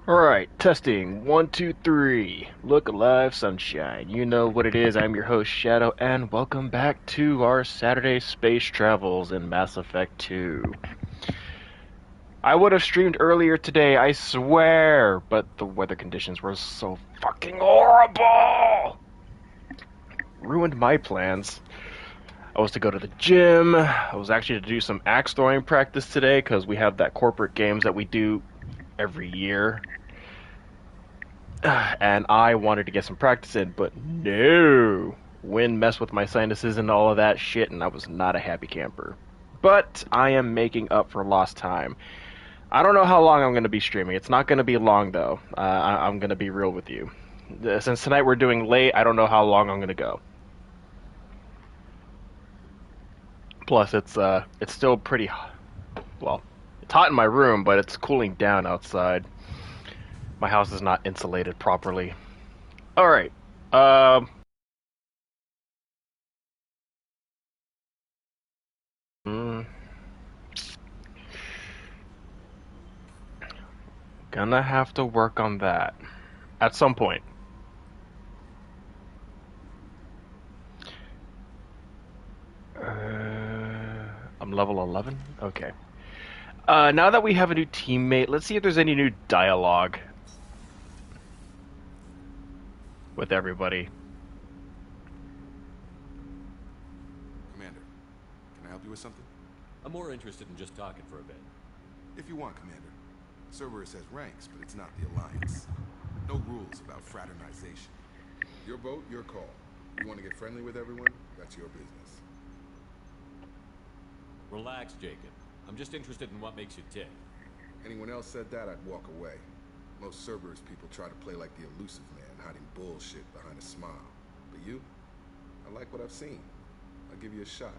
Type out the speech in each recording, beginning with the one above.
Alright, testing. One, two, three. Look alive, sunshine. You know what it is. I'm your host, Shadow, and welcome back to our Saturday space travels in Mass Effect 2. I would have streamed earlier today, I swear, but the weather conditions were so fucking horrible! Ruined my plans. I was to go to the gym. I was actually to do some axe throwing practice today because we have that corporate games that we do every year. And I wanted to get some practice in, but no. Wind messed with my sinuses and all of that shit, and I was not a happy camper. But I am making up for lost time. I don't know how long I'm going to be streaming. It's not going to be long, though. I'm going to be real with you. Since tonight we're doing late, I don't know how long I'm going to go. Plus, it's still pretty, well, it's hot in my room, but it's cooling down outside. My house is not insulated properly. All right. Mm, Gonna have to work on that at some point. I'm level 11? Okay. Now that we have a new teammate, let's see if there's any new dialogue with everybody. Commander, can I help you with something? I'm more interested in just talking for a bit. If you want, Commander. Cerberus has ranks, but it's not the Alliance. No rules about fraternization. Your vote, your call. You want to get friendly with everyone? That's your business. Relax, Jacob. I'm just interested in what makes you tick. Anyone else said that, I'd walk away. Most Cerberus people try to play like the elusive man, hiding bullshit behind a smile. But you? I like what I've seen. I'll give you a shot.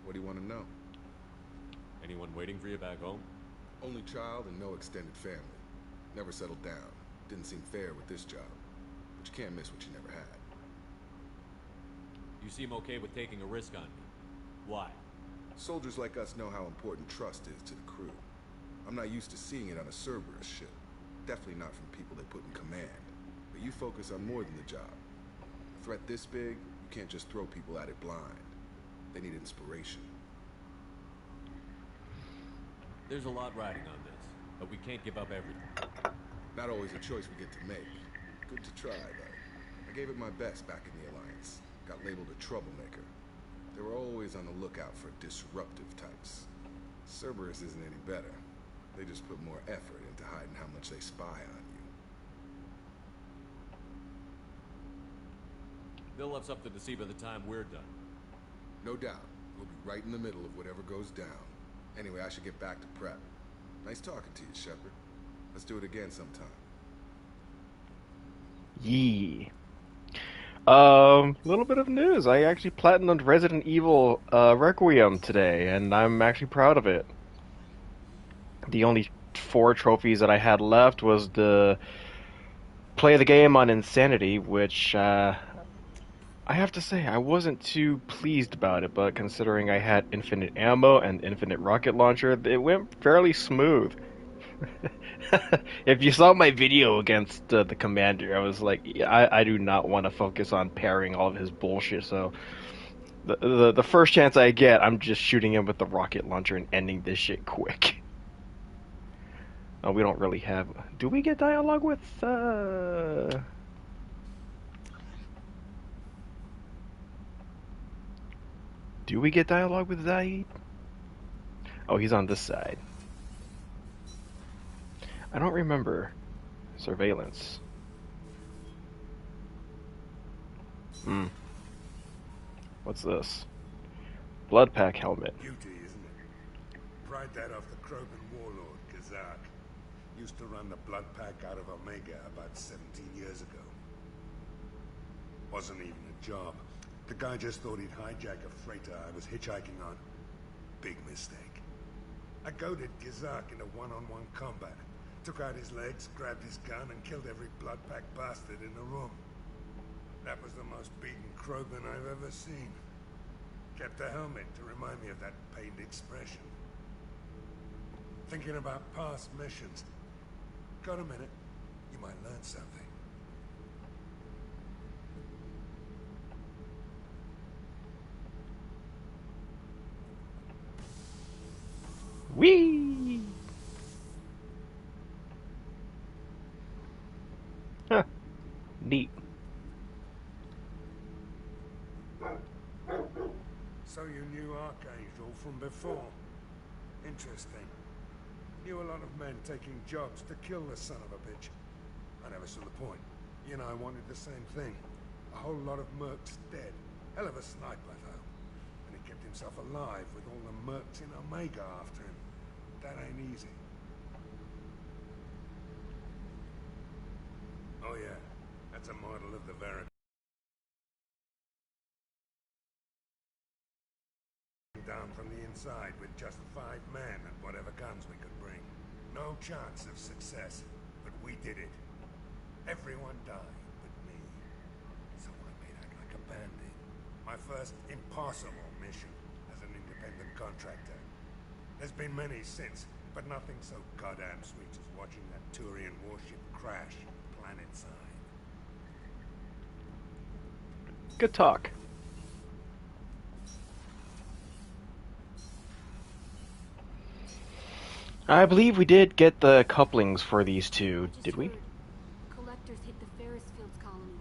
What do you want to know? Anyone waiting for you back home? Only child and no extended family. Never settled down. Didn't seem fair with this job. But you can't miss what you never had. You seem okay with taking a risk on me. Why? Soldiers like us know how important trust is to the crew. I'm not used to seeing it on a Cerberus ship. Definitely not from people they put in command. But you focus on more than the job. A threat this big, you can't just throw people at it blind. They need inspiration. There's a lot riding on this, but we can't give up everything. Not always a choice we get to make. Good to try, though. I gave it my best back in the Alliance. Got labeled a troublemaker. They were always on the lookout for disruptive types. Cerberus isn't any better. They just put more effort into hiding how much they spy on you. They'll have something to see by the time we're done. No doubt. We'll be right in the middle of whatever goes down. Anyway, I should get back to prep. Nice talking to you, Shepard. Let's do it again sometime. Yee. Little bit of news. I actually platinumed Resident Evil Requiem today, and I'm actually proud of it. The only four trophies that I had left was the play the game on Insanity, which I have to say I wasn't too pleased about it, but considering I had infinite ammo and infinite rocket launcher, it went fairly smooth. If you saw my video against the commander, I was like, yeah, I do not want to focus on parrying all of his bullshit. So the first chance I get, I'm just shooting him with the rocket launcher and ending this shit quick. We don't really have. Do we get dialogue with? Do we get dialogue with Zaid? Oh, he's on this side. I don't remember. Surveillance. Hmm. What's this? Blood pack helmet. Beauty, isn't it? Pried that off the Krogan warlord, Gazak. Used to run the blood pack out of Omega about 17 years ago. Wasn't even a job. The guy just thought he'd hijack a freighter I was hitchhiking on. Big mistake. I goaded Gazak into one-on-one combat. Took out his legs, grabbed his gun, and killed every blood pack bastard in the room. That was the most beaten Krogan I've ever seen. Kept a helmet to remind me of that pained expression. Thinking about past missions. Got a minute? You might learn something. Whee! Huh. Neat. So you knew Archangel from before? Interesting. Knew a lot of men taking jobs to kill the son of a bitch. I never saw the point. You and I wanted the same thing. A whole lot of mercs dead. Hell of a sniper, though. And he kept himself alive with all the mercs in Omega after him. That ain't easy. Oh yeah, that's a model of the Vera. Down from the inside with just 5 men and whatever guns we could bring. No chance of success, but we did it. Everyone died but me. So I made out like a bandit. My first impossible mission as an independent contractor. There's been many since, but nothing so goddamn sweet as watching that Turian warship crash planet-side. Good talk. I believe we did get the couplings for these two, did we? Collectors hit the Ferris Fields colony.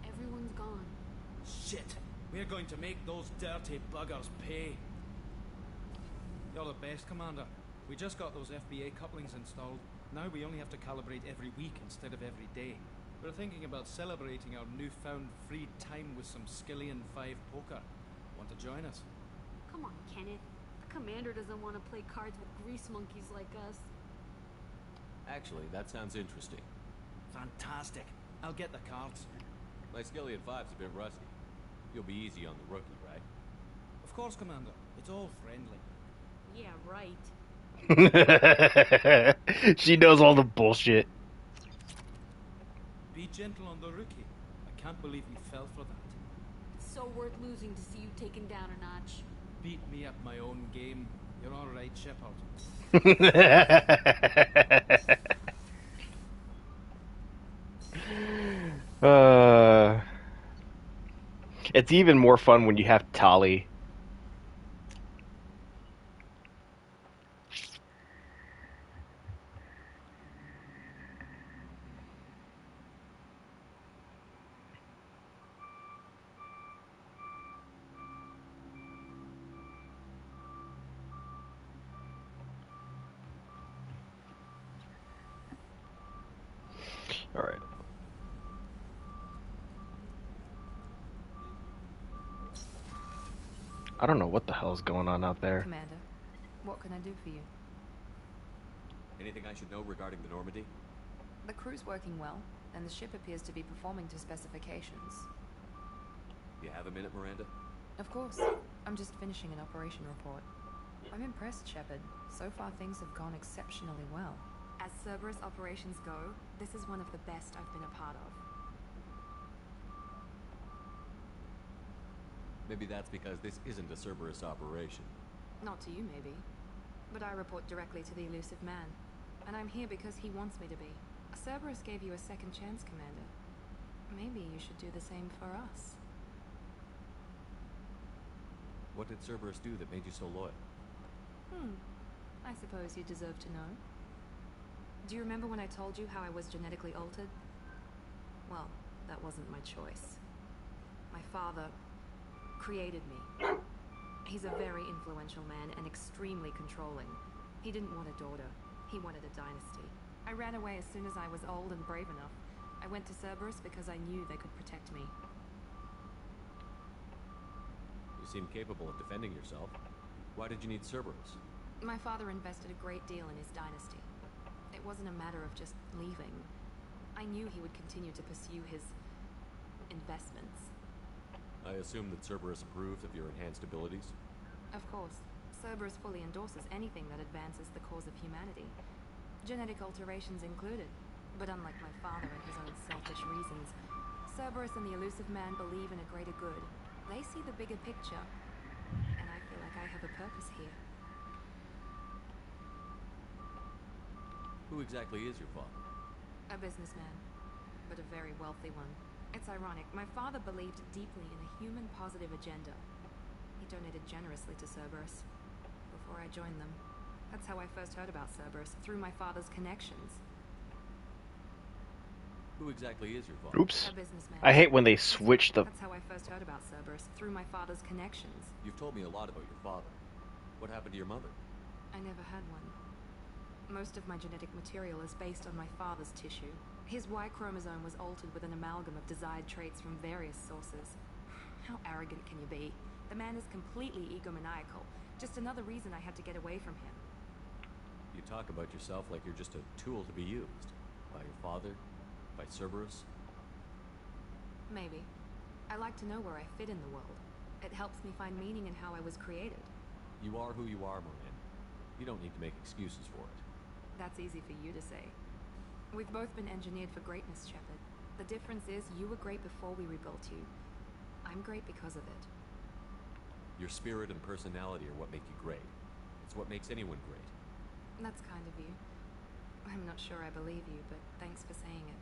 Everyone's gone. Shit! We're going to make those dirty buggers pay. You're the best, Commander. We just got those FBA couplings installed. Now we only have to calibrate every week instead of every day. We're thinking about celebrating our newfound free time with some Skillian 5 poker. Want to join us? Come on, Kenneth. The commander doesn't want to play cards with grease monkeys like us. Actually, that sounds interesting. Fantastic. I'll get the cards. My Skillian 5's a bit rusty. You'll be easy on the rookie, right? Of course, Commander. It's all friendly. Yeah, right. She knows all the bullshit. Be gentle on the rookie. I can't believe you fell for that. It's so worth losing to see you taken down a notch. Beat me at my own game. You're all right, Shepard. It's even more fun when you have Tali. All right. I don't know what the hell's going on out there. Commander, what can I do for you? Anything I should know regarding the Normandy? The crew's working well, and the ship appears to be performing to specifications. You have a minute, Miranda? Of course. I'm just finishing an operation report. I'm impressed, Shepard. So far things have gone exceptionally well. As Cerberus operations go, this is one of the best I've been a part of. Maybe that's because this isn't a Cerberus operation. Not to you, maybe. But I report directly to the Elusive Man. And I'm here because he wants me to be. Cerberus gave you a second chance, Commander. Maybe you should do the same for us. What did Cerberus do that made you so loyal? I suppose you deserve to know. Do you remember when I told you how I was genetically altered? Well, that wasn't my choice. My father created me. He's a very influential man and extremely controlling. He didn't want a daughter. He wanted a dynasty. I ran away as soon as I was old and brave enough. I went to Cerberus because I knew they could protect me. You seem capable of defending yourself. Why did you need Cerberus? My father invested a great deal in his dynasty. It wasn't a matter of just leaving. I knew he would continue to pursue his investments. I assume that Cerberus approves of your enhanced abilities? Of course. Cerberus fully endorses anything that advances the cause of humanity. Genetic alterations included. But unlike my father and his own selfish reasons, Cerberus and the Elusive Man believe in a greater good. They see the bigger picture. And I feel like I have a purpose here. Who exactly is your father? A businessman, but a very wealthy one. It's ironic. My father believed deeply in a human-positive agenda. He donated generously to Cerberus before I joined them. That's how I first heard about Cerberus, through my father's connections. Who exactly is your father? Oops. A businessman. I hate when they switch the... That's how I first heard about Cerberus, through my father's connections. You've told me a lot about your father. What happened to your mother? I never had one. Most of my genetic material is based on my father's tissue. His Y chromosome was altered with an amalgam of desired traits from various sources. How arrogant can you be? The man is completely egomaniacal. Just another reason I had to get away from him. You talk about yourself like you're just a tool to be used. By your father? By Cerberus? Maybe. I like to know where I fit in the world. It helps me find meaning in how I was created. You are who you are, Miranda. You don't need to make excuses for it. That's easy for you to say. We've both been engineered for greatness, Shepard. The difference is you were great before we rebuilt you. I'm great because of it. Your spirit and personality are what make you great. It's what makes anyone great. That's kind of you. I'm not sure I believe you, but thanks for saying it.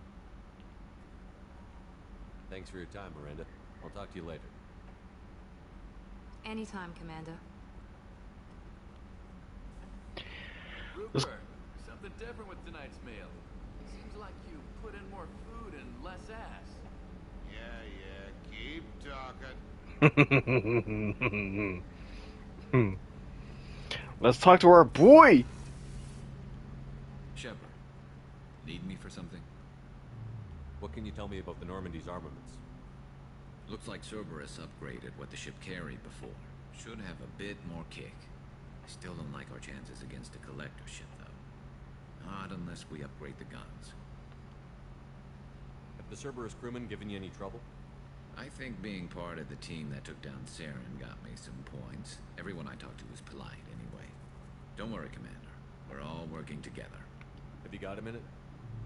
Thanks for your time, Miranda. I'll talk to you later. Anytime, Commander. Rupert, something different with tonight's meal. Seems like you put in more food and less ass. Yeah, keep talking. Let's talk to our boy! Shepard, need me for something? What can you tell me about the Normandy's armaments? Looks like Cerberus upgraded what the ship carried before. Should have a bit more kick. I still don't like our chances against a collector ship, though. Not unless we upgrade the guns. Have the Cerberus crewmen given you any trouble? I think being part of the team that took down Saren got me some points. Everyone I talked to was polite, anyway. Don't worry, Commander. We're all working together. Have you got a minute?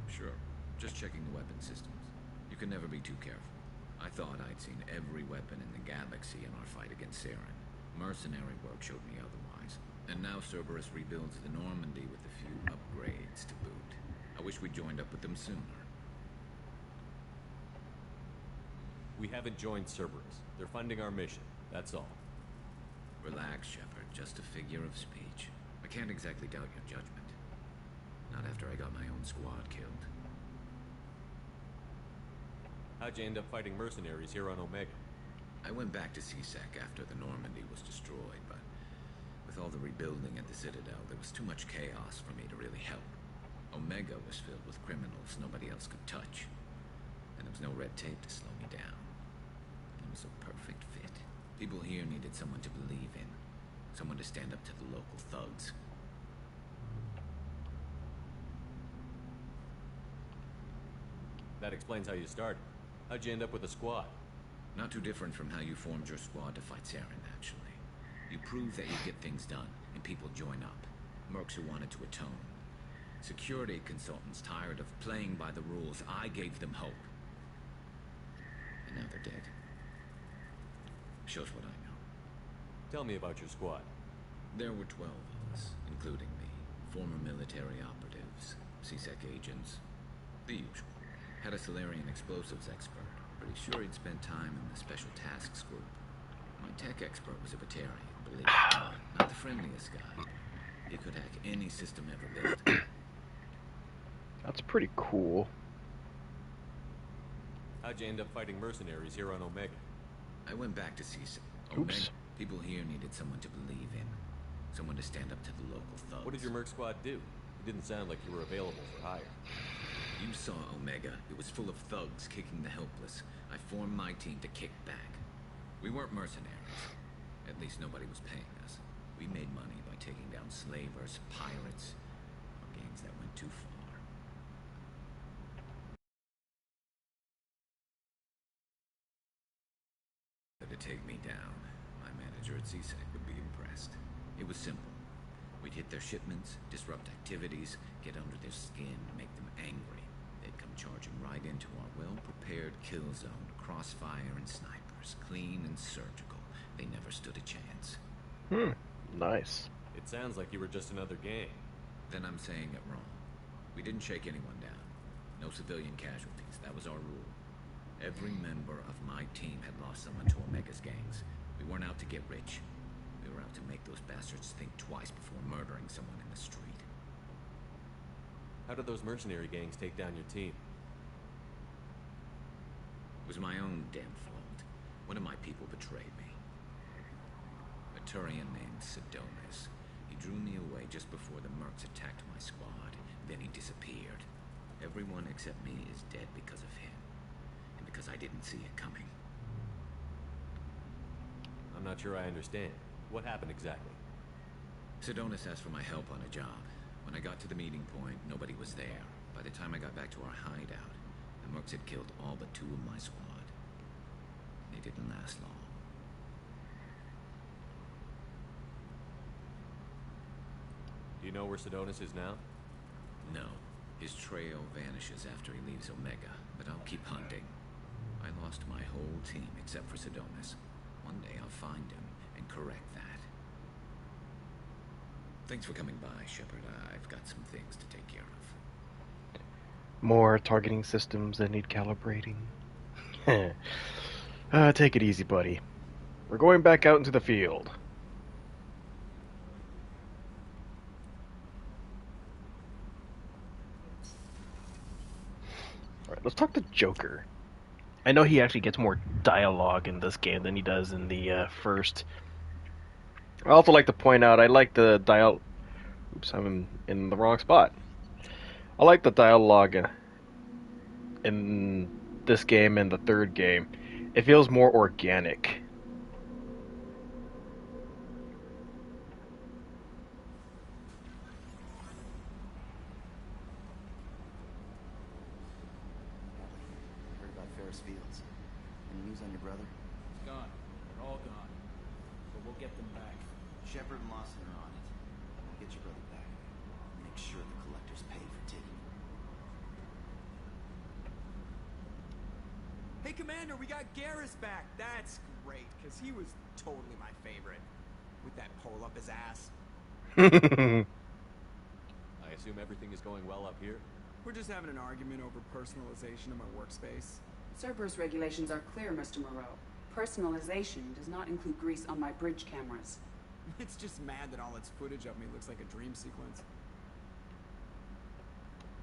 Sure. Just checking the weapon systems. You can never be too careful. I thought I'd seen every weapon in the galaxy in our fight against Saren. Mercenary work showed me otherwise. And now Cerberus rebuilds the Normandy with a few upgrades to boot. I wish we'd joined up with them sooner. We haven't joined Cerberus. They're funding our mission. That's all. Relax, Shepard. Just a figure of speech. I can't exactly doubt your judgment. Not after I got my own squad killed. How'd you end up fighting mercenaries here on Omega? I went back to C-Sec after the Normandy was destroyed, but with all the rebuilding at the Citadel, there was too much chaos for me to really help. Omega was filled with criminals nobody else could touch, and there was no red tape to slow me down. It was a perfect fit. People here needed someone to believe in, someone to stand up to the local thugs. That explains how you started. How'd you end up with a squad? Not too different from how you formed your squad to fight Saren, actually. You prove that you get things done, and people join up. Mercs who wanted to atone. Security consultants tired of playing by the rules. I gave them hope. And now they're dead. Shows what I know. Tell me about your squad. There were 12 of us, including me. Former military operatives, C-Sec agents, the usual. Had a Solarian explosives expert. Pretty sure he'd spent time in the Special Tasks Group. My tech expert was a Batarian, believe it or not. Not the friendliest guy. He could hack any system ever built. That's pretty cool. How'd you end up fighting mercenaries here on Omega? I went back to C-Sec. Oops. People here needed someone to believe in. Someone to stand up to the local thugs. What did your merc squad do? It didn't sound like you were available for hire. You saw Omega. It was full of thugs kicking the helpless. I formed my team to kick back. We weren't mercenaries. At least nobody was paying us. We made money by taking down slavers, pirates, or gangs that went too far. To take me down, my manager at C-Sec would be impressed. It was simple. We'd hit their shipments, disrupt activities, get under their skin, make them angry. They'd come charging right into our well-prepared kill zone, crossfire and snipers, clean and surgical. They never stood a chance. Nice. It sounds like you were just another gang. Then I'm saying it wrong. We didn't shake anyone down. No civilian casualties. That was our rule. Every member of my team had lost someone to Omega's gangs. We weren't out to get rich. We were out to make those bastards think twice before murdering someone in the street. How did those mercenary gangs take down your team? It was my own damn fault. One of my people betrayed me. A Turian named Sidonis. He drew me away just before the mercs attacked my squad. Then he disappeared. Everyone except me is dead because of him. And because I didn't see it coming. I'm not sure I understand. What happened exactly? Sidonis asked for my help on a job. When I got to the meeting point, nobody was there. By the time I got back to our hideout, the mercs had killed all but 2 of my squad. They didn't last long. Do you know where Sidonis is now? No. His trail vanishes after he leaves Omega, but I'll keep hunting. I lost my whole team except for Sidonis. One day I'll find him and correct that. Thanks for coming by, Shepard. I've got some things to take care of. More targeting systems that need calibrating. Take it easy, buddy. We're going back out into the field. Alright, let's talk to Joker. I know he actually gets more dialogue in this game than he does in the first. I also like to point out, I like the dialogue... Oops, I'm in the wrong spot. I like the dialogue in this game and the third game. It feels more organic. Heard about Ferris Fields. Any news on your brother? It's gone. They're all gone. But we'll get them back. Shepard and Lawson are on it. We'll get your brother back. Make sure the collectors pay for taking him. Hey, Commander, we got Garrus back. That's great, because he was totally my favorite. With that pole up his ass. I assume everything is going well up here? We're just having an argument over personalization of my workspace. Cerberus regulations are clear, Mr. Moreau. Personalization does not include grease on my bridge cameras. It's just mad that all its footage of me looks like a dream sequence.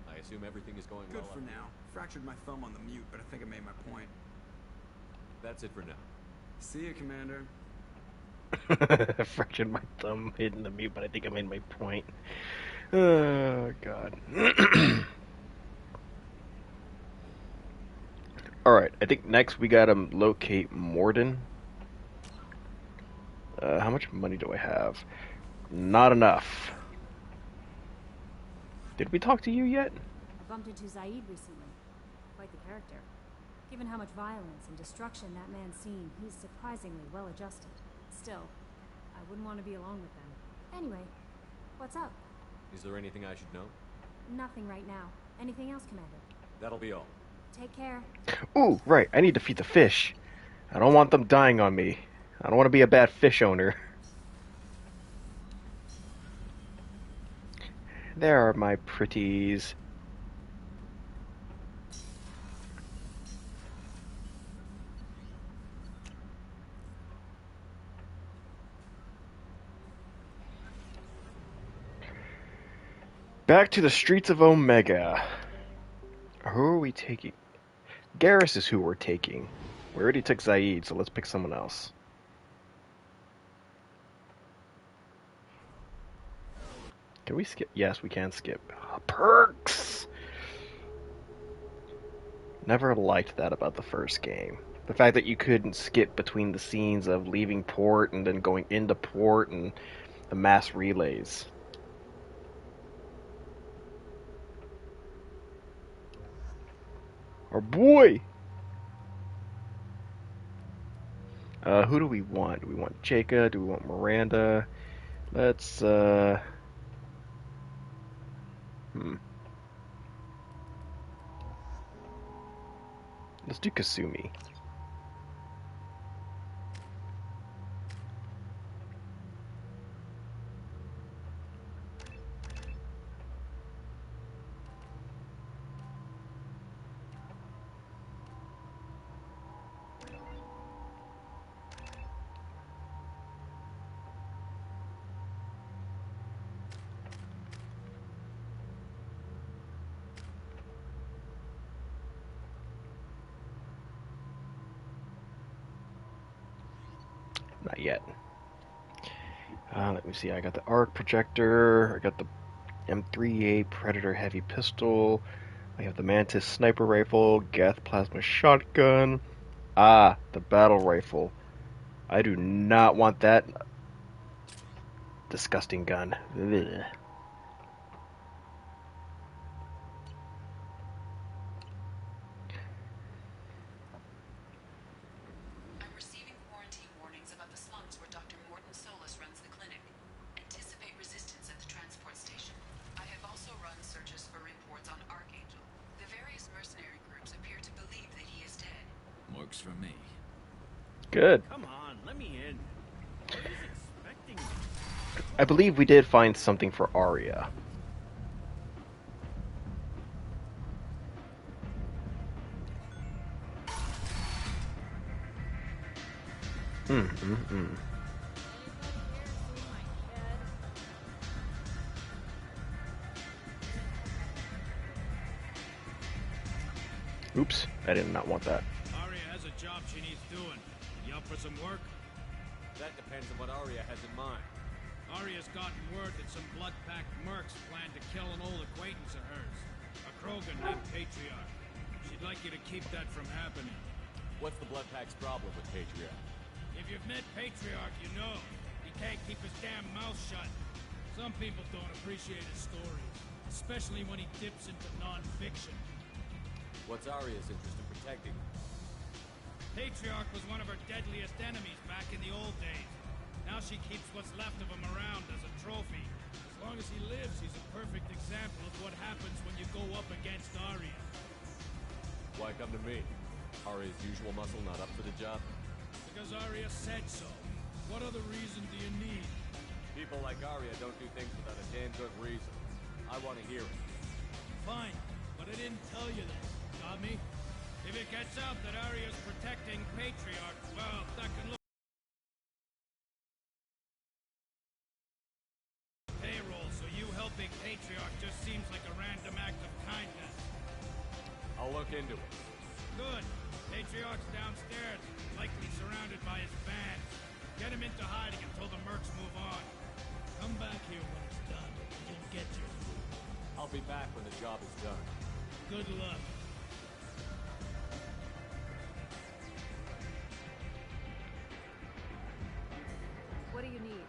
I assume everything is going Good well for up now. Fractured my thumb on the mute, but I think I made my point. That's it for now. See ya, Commander. Fractured my thumb hitting the mute, but I think I made my point. Oh, God. Alright, I think next we gotta locate Mordin. How much money do I have? Not enough. Did we talk to you yet? I bumped into Zaid recently. Quite the character. Given how much violence and destruction that man's seen, he's surprisingly well adjusted. Still, I wouldn't want to be alone with them. Anyway, what's up? Is there anything I should know? Nothing right now. Anything else, Commander? That'll be all. Take care. Ooh, right, I need to feed the fish. I don't want them dying on me. I don't want to be a bad fish owner. There are my pretties. Back to the streets of Omega. Who are we taking? Garrus is who we're taking. We already took Zaid, so let's pick someone else. Can we skip? Yes, we can skip. Perks! Never liked that about the first game. The fact that you couldn't skip between the scenes of leaving port and then going into port and the mass relays. Our boy! Who do we want? Do we want Jacob? Do we want Miranda? Let's, Let's do Kasumi. Not yet. Let me see. I got the arc projector. I got the M38 Predator heavy pistol. I have the Mantis sniper rifle, Geth plasma shotgun. Ah, the battle rifle. I do not want that disgusting gun. Ugh. I'm receiving quarantine warnings about the slums where Dr. Morton Solus runs the clinic. Anticipate resistance at the transport station. I have also run searches for reports on Archangel. The various mercenary groups appear to believe that he is dead. Works for me. Good. Come on, let me in. What is expecting me? I believe we did find something for Arya. Oops, I did not want that. Arya has a job she needs doing. You up for some work? That depends on what Arya has in mind. Arya's gotten word that some blood-packed mercs plan to kill an old acquaintance of hers. A Krogan named Patriarch. She'd like you to keep that from happening. What's the Blood Pack's problem with Patriarch? If you've met Patriarch, you know. He can't keep his damn mouth shut. Some people don't appreciate his stories. Especially when he dips into non-fiction. What's Arya's interest in protecting? Patriarch was one of her deadliest enemies back in the old days. Now she keeps what's left of him around as a trophy. As long as he lives, he's a perfect example of what happens when you go up against Arya. Why come to me? Arya's usual muscle not up for the job? Because Arya said so. What other reason do you need? People like Arya don't do things without a damn good reason. I want to hear it. Fine, but I didn't tell you that. Got me? If it gets out that Arya's protecting Patriarch, well, that can look payroll, so you helping Patriarch just seems like a random act of kindness. I'll look into it. Good. Patriarch's downstairs, likely surrounded by his band. Get him into hiding until the mercs move on. Come back here when it's done, and you'll get your food. I'll be back when the job is done. Good luck. What do you need?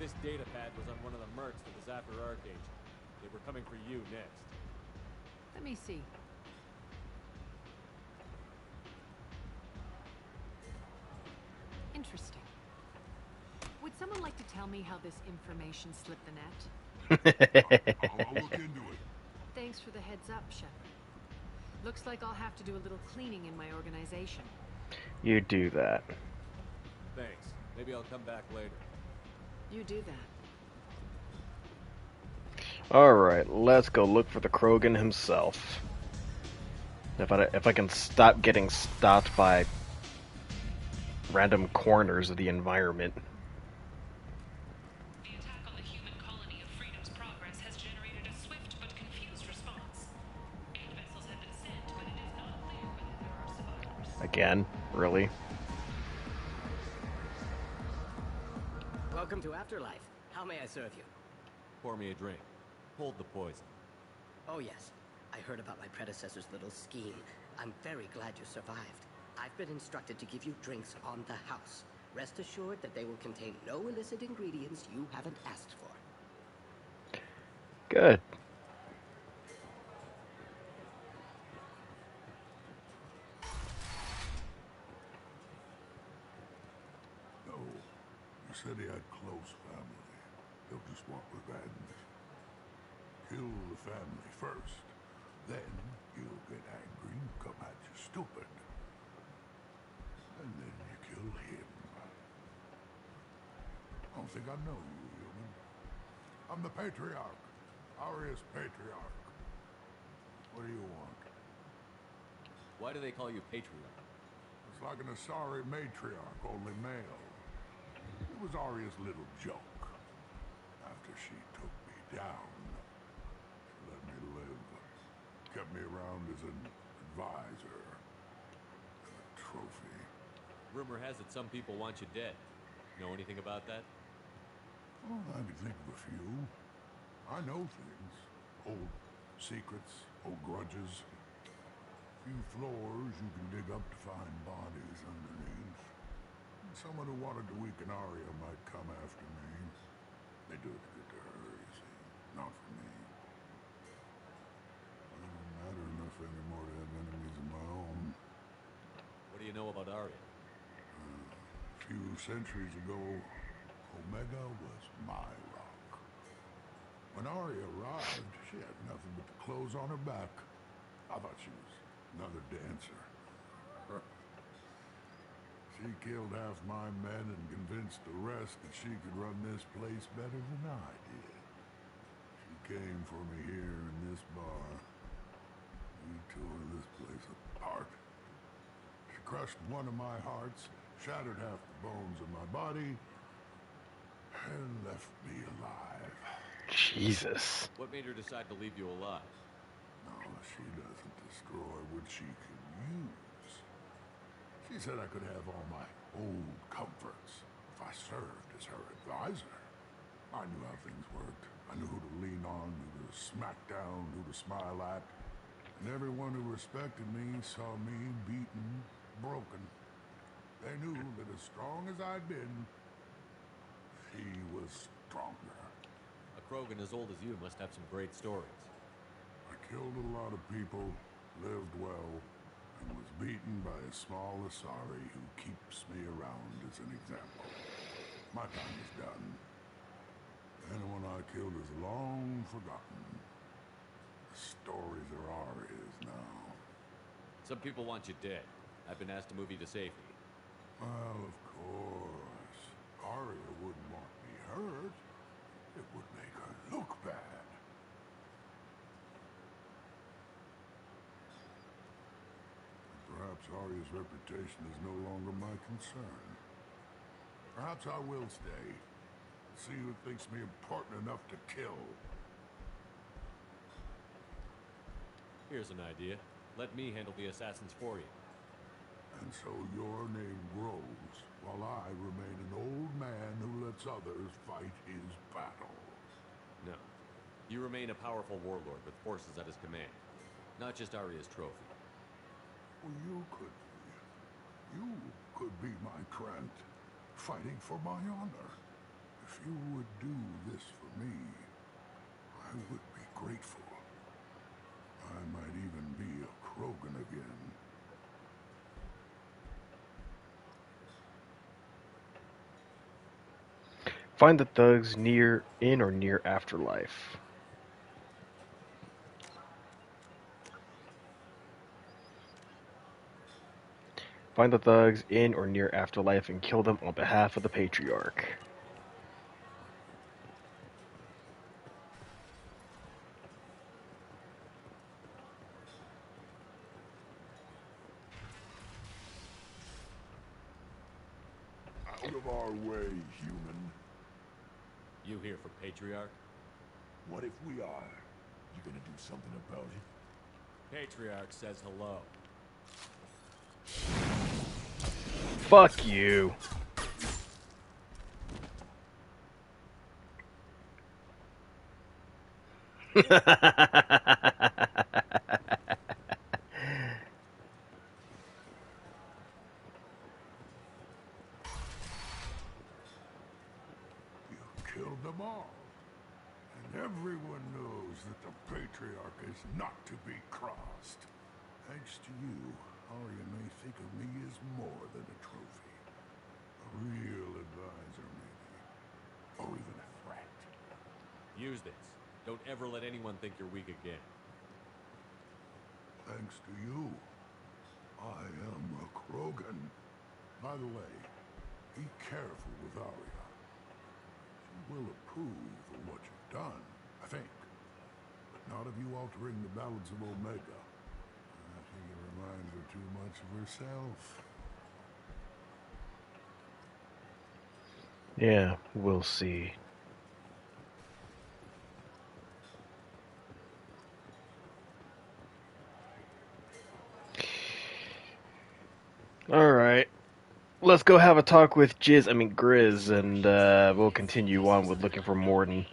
This data pad was on one of the mercs that was after Archangel. They were coming for you next. Let me see. Interesting. Would someone like to tell me how this information slipped the net? I'll look into it. Thanks for the heads up, Shepard. Looks like I'll have to do a little cleaning in my organization. You do that. Thanks. Maybe I'll come back later. You do that. Alright, let's go look for the Krogan himself. If I can stop getting stopped by random corners of the environment. The attack on the human colony of Freedom's Progress has generated a swift but confused response. 8 vessels have been sent, but it is not clear whether there are survivors. Again? Really? Welcome to Afterlife. How may I serve you? Pour me a drink. Hold the poison. Oh yes, I heard about my predecessor's little scheme. I'm very glad you survived. I've been instructed to give you drinks on the house. Rest assured that they will contain no illicit ingredients you haven't asked for. Good. No, you said he had close family. He'll just want revenge. Kill the family first. Then he'll get angry and come at you stupid. And then you kill him. I don't think I know you, human. I'm the Patriarch. Arius Patriarch. What do you want? Why do they call you Patriarch? It's like an Asari matriarch, only male. It was Arya's little joke. After she took me down, she let me live. Kept me around as an advisor. A trophy. Rumor has it some people want you dead. Know anything about that? Oh, I can think of a few. I know things. Old secrets, old grudges. Few floors you can dig up to find bodies underneath. Someone who wanted to weaken Arya might come after me. They do it to get to her, you see. Not for me. I don't matter enough anymore to have enemies of my own. What do you know about Arya? A few centuries ago, Omega was my rock. When Arya arrived, she had nothing but the clothes on her back. I thought she was another dancer. She killed half my men and convinced the rest that she could run this place better than I did. She came for me here in this bar. We tore this place apart. She crushed one of my hearts, shattered half the bones of my body, and left me alive. Jesus. What made her decide to leave you alive? No, she doesn't destroy what she can use. She said I could have all my old comforts if I served as her advisor. I knew how things worked. I knew who to lean on, who to smack down, who to smile at. And everyone who respected me saw me beaten, broken. They knew that as strong as I'd been, she was stronger. A Krogan as old as you must have some great stories. I killed a lot of people, lived well, and was beaten by a small Asari who keeps me around as an example. My time is done. Anyone I killed is long forgotten. The stories are Arya's now. Some people want you dead. I've been asked to move you to safety. Well, of course. Arya wouldn't want me hurt. It would make her look bad. Perhaps Arya's reputation is no longer my concern. Perhaps I will stay. See who thinks me important enough to kill. Here's an idea. Let me handle the assassins for you. And so your name grows, while I remain an old man who lets others fight his battles. No. You remain a powerful warlord with forces at his command. Not just Arya's trophy. Well, you could be. You could be my Krant, fighting for my honor. If you would do this for me, I would be grateful. I might even be a Krogan again. Find the thugs in or near Afterlife. Find the thugs in or near Afterlife and kill them on behalf of the Patriarch. Out of our way, human. You here for Patriarch? What if we are? You gonna do something about it? Patriarch says hello. Fuck you. Killed them all. And everyone knows that the Patriarch is not to be crossed. Thanks to you, Arya may think of me as more than a trophy. A real advisor, maybe. Or even a threat. Use this. Don't ever let anyone think you're weak again. Thanks to you, I am a Krogan. By the way, be careful with Arya. She will approve of what you've done, I think. But not of you altering the balance of Omega. I think it reminds her too much of herself. Yeah, we'll see. Alright. let's go have a talk with Grizz, and we'll continue on with looking for Morden.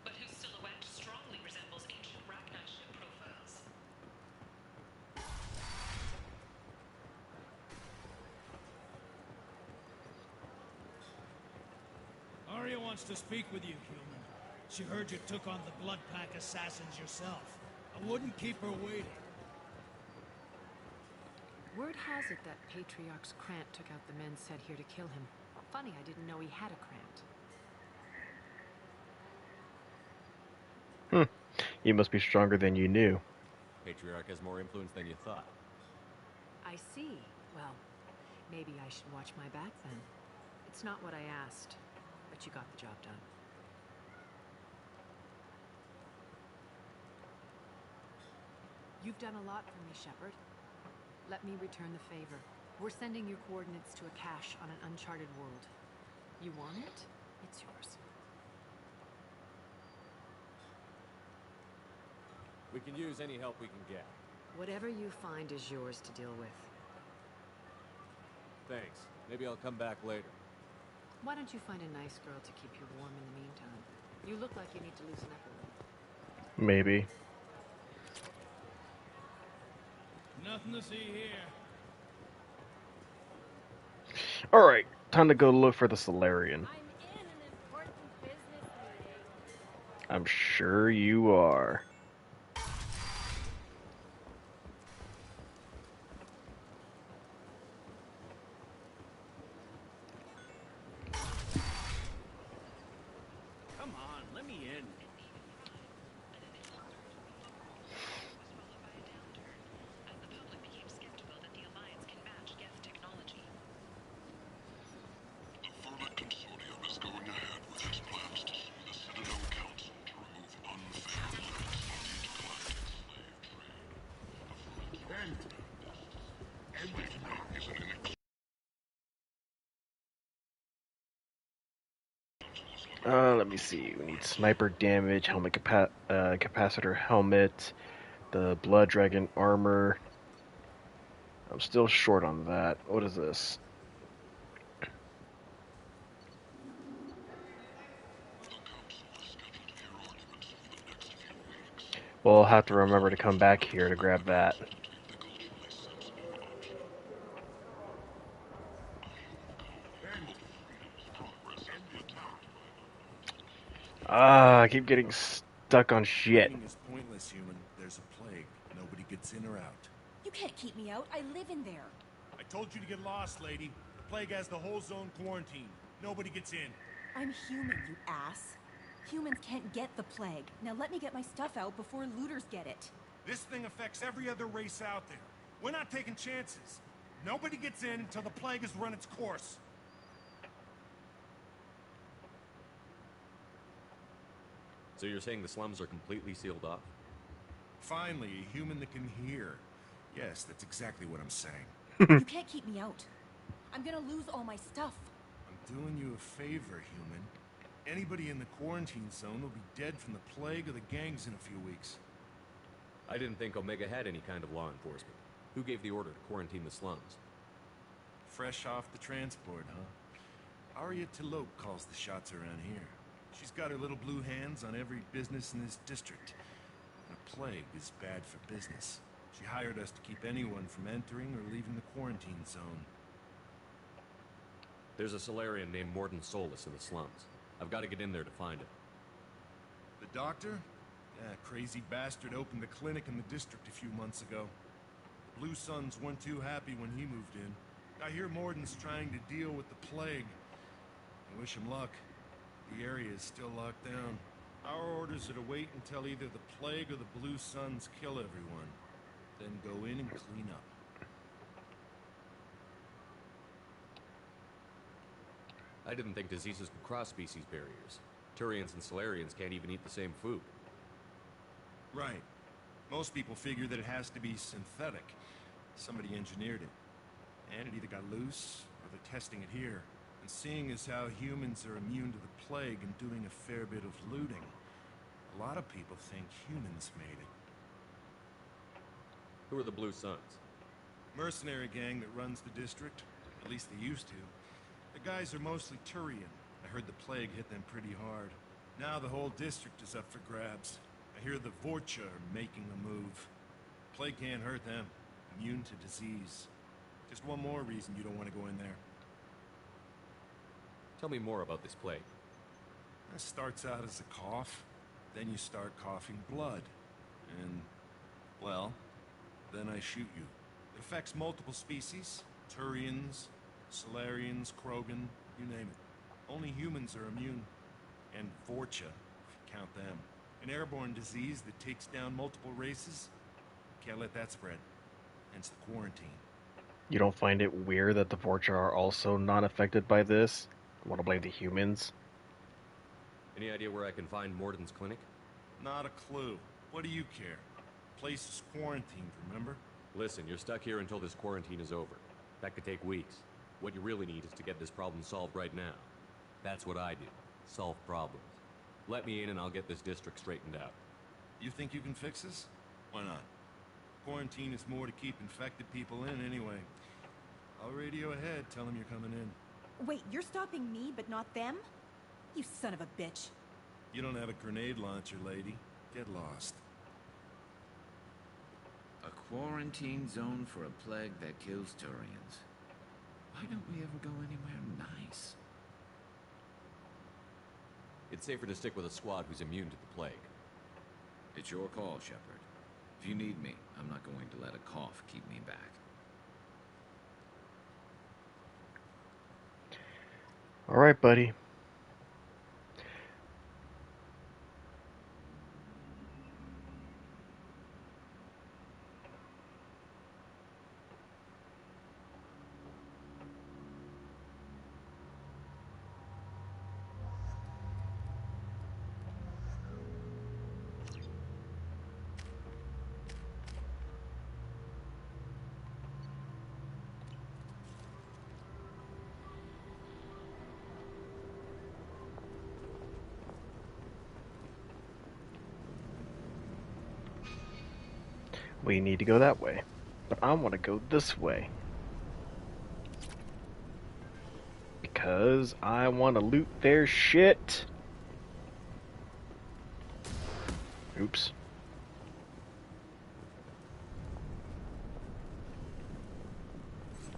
but whose silhouette strongly resembles ancient Rachni ship profiles. Arya wants to speak with you, human. She heard you took on the Blood Pack assassins yourself. I wouldn't keep her waiting. Word has it that Patriarch's Krant took out the men sent here to kill him. Funny, I didn't know he had a Krant. You must be stronger than you knew. Patriarch has more influence than you thought. I see. Well, maybe I should watch my back then. It's not what I asked, but you got the job done. You've done a lot for me, Shepard. Let me return the favor. We're sending your coordinates to a cache on an uncharted world. You want it? It's yours. We can use any help we can get. Whatever you find is yours to deal with. Thanks. Maybe I'll come back later. Why don't you find a nice girl to keep you warm in the meantime? You look like you need to loosen up a little. Maybe. Nothing to see here. Alright, time to go look for the Solarian. I'm sure you are. Come on, let me in. The Verna Consortium is going ahead with its plans to sue the Citadel Council to remove unfair limits on the intergalactic slave trade. Everything is an Let me see. We need sniper damage, helmet capacitor helmet, the Blood Dragon armor. I'm still short on that. What is this? Well, I'll have to remember to come back here to grab that. I keep getting stuck on shit. It's pointless, human. There's a plague. Nobody gets in or out. You can't keep me out. I live in there. I told you to get lost, lady. The plague has the whole zone quarantined. Nobody gets in. I'm human, you ass. Humans can't get the plague. Now let me get my stuff out before looters get it. This thing affects every other race out there. We're not taking chances. Nobody gets in until the plague has run its course. So you're saying the slums are completely sealed off? Finally, a human that can hear. Yes, that's exactly what I'm saying. You can't keep me out. I'm gonna lose all my stuff. I'm doing you a favor, human. Anybody in the quarantine zone will be dead from the plague or the gangs in a few weeks. I didn't think Omega had any kind of law enforcement. Who gave the order to quarantine the slums? Fresh off the transport, huh? Arya T'Loak calls the shots around here. She's got her little blue hands on every business in this district. And a plague is bad for business. She hired us to keep anyone from entering or leaving the quarantine zone. There's a Solarian named Morden Solus in the slums. I've got to get in there to find him. The doctor? Yeah, crazy bastard opened the clinic in the district a few months ago. The Blue Suns weren't too happy when he moved in. I hear Morden's trying to deal with the plague. I wish him luck. The area is still locked down. Our orders are to wait until either the plague or the Blue Suns kill everyone. Then go in and clean up. I didn't think diseases could cross species barriers. Turians and Solarians can't even eat the same food. Right. Most people figure that it has to be synthetic. Somebody engineered it. And it either got loose, or they're testing it here. And seeing as how humans are immune to the plague and doing a fair bit of looting, a lot of people think humans made it. Who are the Blue Suns? Mercenary gang that runs the district. At least they used to. The guys are mostly Turian. I heard the plague hit them pretty hard. Now the whole district is up for grabs. I hear the Vorcha are making a move. Plague can't hurt them. Immune to disease. Just one more reason you don't want to go in there. Tell me more about this plague. It starts out as a cough, then you start coughing blood. And, well, then I shoot you. It affects multiple species. Turians, Solarians, Krogan, you name it. Only humans are immune. And Vorcha, if you count them. An airborne disease that takes down multiple races. Can't let that spread. Hence the quarantine. You don't find it weird that the Vorcha are also not affected by this? I want to blame the humans? Any idea where I can find Morden's clinic? Not a clue. What do you care? The place is quarantined, remember? Listen, you're stuck here until this quarantine is over. That could take weeks. What you really need is to get this problem solved right now. That's what I do. Solve problems. Let me in and I'll get this district straightened out. You think you can fix this? Why not? Quarantine is more to keep infected people in anyway. I'll radio ahead, tell them you're coming in. Wait, you're stopping me, but not them? You son of a bitch. You don't have a grenade launcher, lady. Get lost. A quarantine zone for a plague that kills Turians. Why don't we ever go anywhere nice? It's safer to stick with a squad who's immune to the plague. It's your call, Shepard. If you need me, I'm not going to let a cough keep me back. All right, buddy. We need to go that way, but I want to go this way because I want to loot their shit. Oops.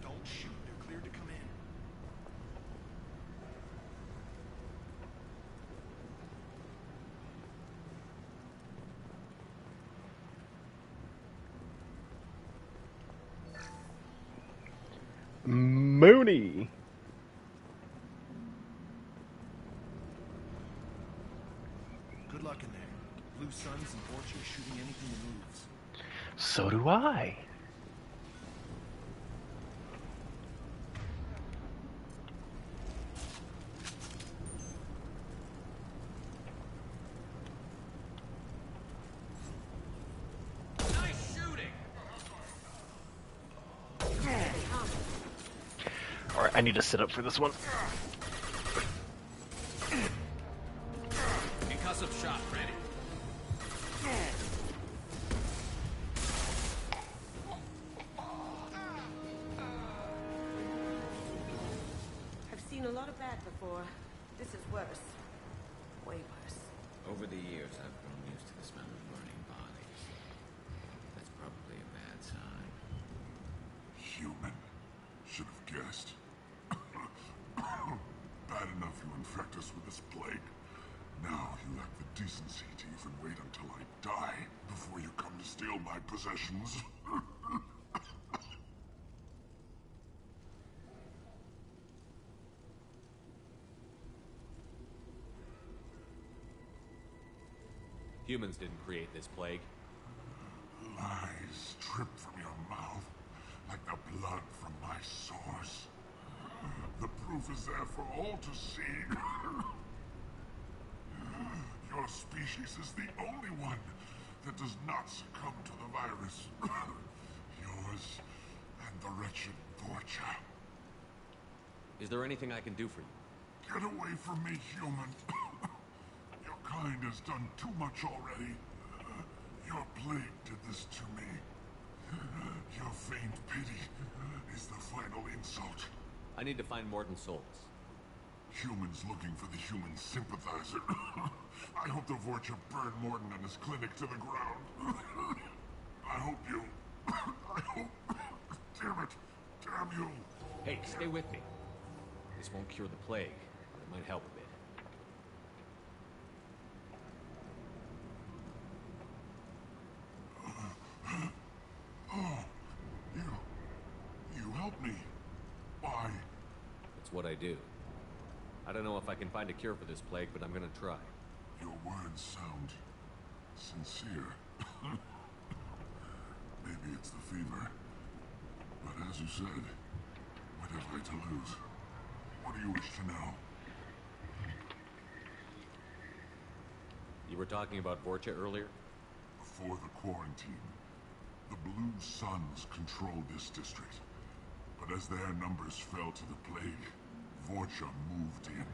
Don't shoot. They're cleared to come in. Mooney. Good luck in there. Blue Suns and Vorcha shooting anything that moves. So do I. Nice shooting. Alright, I need to sit up for this one. Concussive shot ready. I've seen a lot of bad before. This is worse. Way worse. Over the years, I've grown used to the smell of burning bodies. That's probably a bad sign. Human. Should have guessed. Bad enough you infect us with this plague. Now you lack the decency to even wait until I die before you come to steal my possessions. Humans didn't create this plague. Lies drip from your mouth like the blood from my source. The proof is there for all to see. Your species is the only one that does not succumb to the virus. Yours and the wretched Vorcha. Is there anything I can do for you? Get away from me, human. Your kind has done too much already. Your plague did this to me. Your feigned pity is the final insult. I need to find Morton Solus. Humans looking for the human sympathizer. I hope the Vorcha burn Morton and his clinic to the ground. I hope you... I hope... Damn it. Damn you. Hey, stay with me. This won't cure the plague, but it might help a bit. Oh, you helped me. Why? It's what I do. I don't know if I can find a cure for this plague, but I'm gonna try. Your words sound sincere. Maybe it's the fever. But as you said, what have I to lose? What do you wish to know? You were talking about Vorcha earlier? Before the quarantine, the Blue Suns controlled this district. But as their numbers fell to the plague, Vorcha moved in.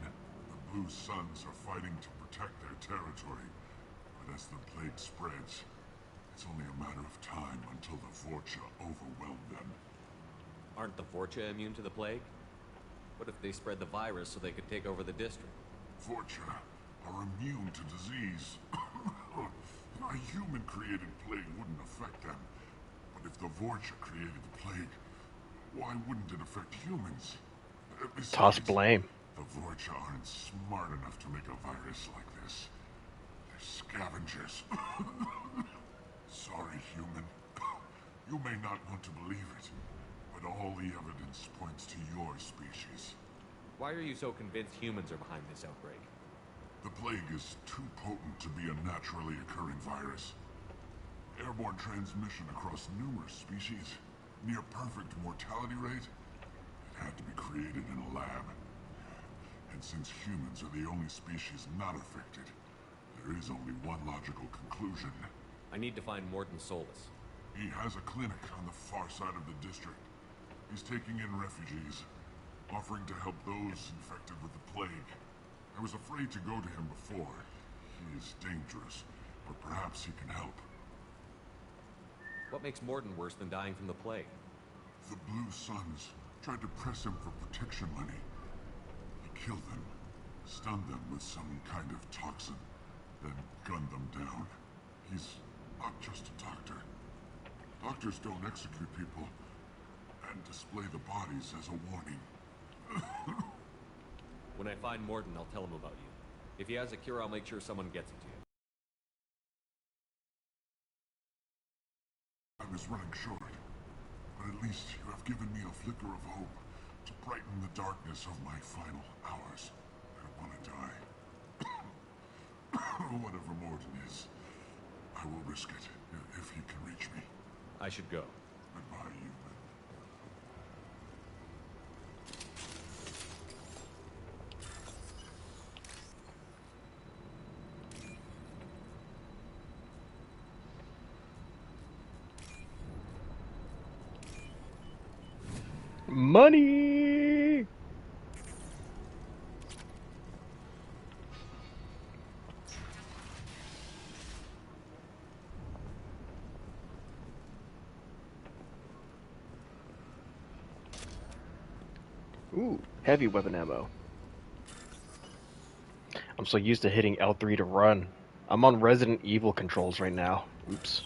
The Blue Suns are fighting to protect their territory. But as the plague spreads, it's only a matter of time until the Vorcha overwhelm them. Aren't the Vorcha immune to the plague? What if they spread the virus so they could take over the district? Vorcha are immune to disease. A human-created plague wouldn't affect them. But if the Vorcha created the plague, why wouldn't it affect humans? Besides, Toss blame. The Vorcha aren't smart enough to make a virus like this. They're scavengers. Sorry, human. You may not want to believe it, but all the evidence points to your species. Why are you so convinced humans are behind this outbreak? The plague is too potent to be a naturally occurring virus. Airborne transmission across numerous species, near perfect mortality rate. It had to be created in a lab. And since humans are the only species not affected, there is only one logical conclusion. I need to find Morton Solus. He has a clinic on the far side of the district. He's taking in refugees, offering to help those infected with the plague. I was afraid to go to him before. He is dangerous, but perhaps he can help. What makes Morton worse than dying from the plague? The Blue Suns tried to press him for protection money. He killed them, stunned them with some kind of toxin, then gunned them down. He's not just a doctor. Doctors don't execute people and display the bodies as a warning. When I find Morton, I'll tell him about you. If he has a cure, I'll make sure someone gets it to you. I was running short, but at least you have given me a flicker of hope to brighten the darkness of my final hours. I don't want to die. Whatever Morton is, I will risk it if he can reach me. I should go. Goodbye, human. Money! Ooh, heavy weapon ammo. I'm so used to hitting L3 to run. I'm on Resident Evil controls right now. Oops.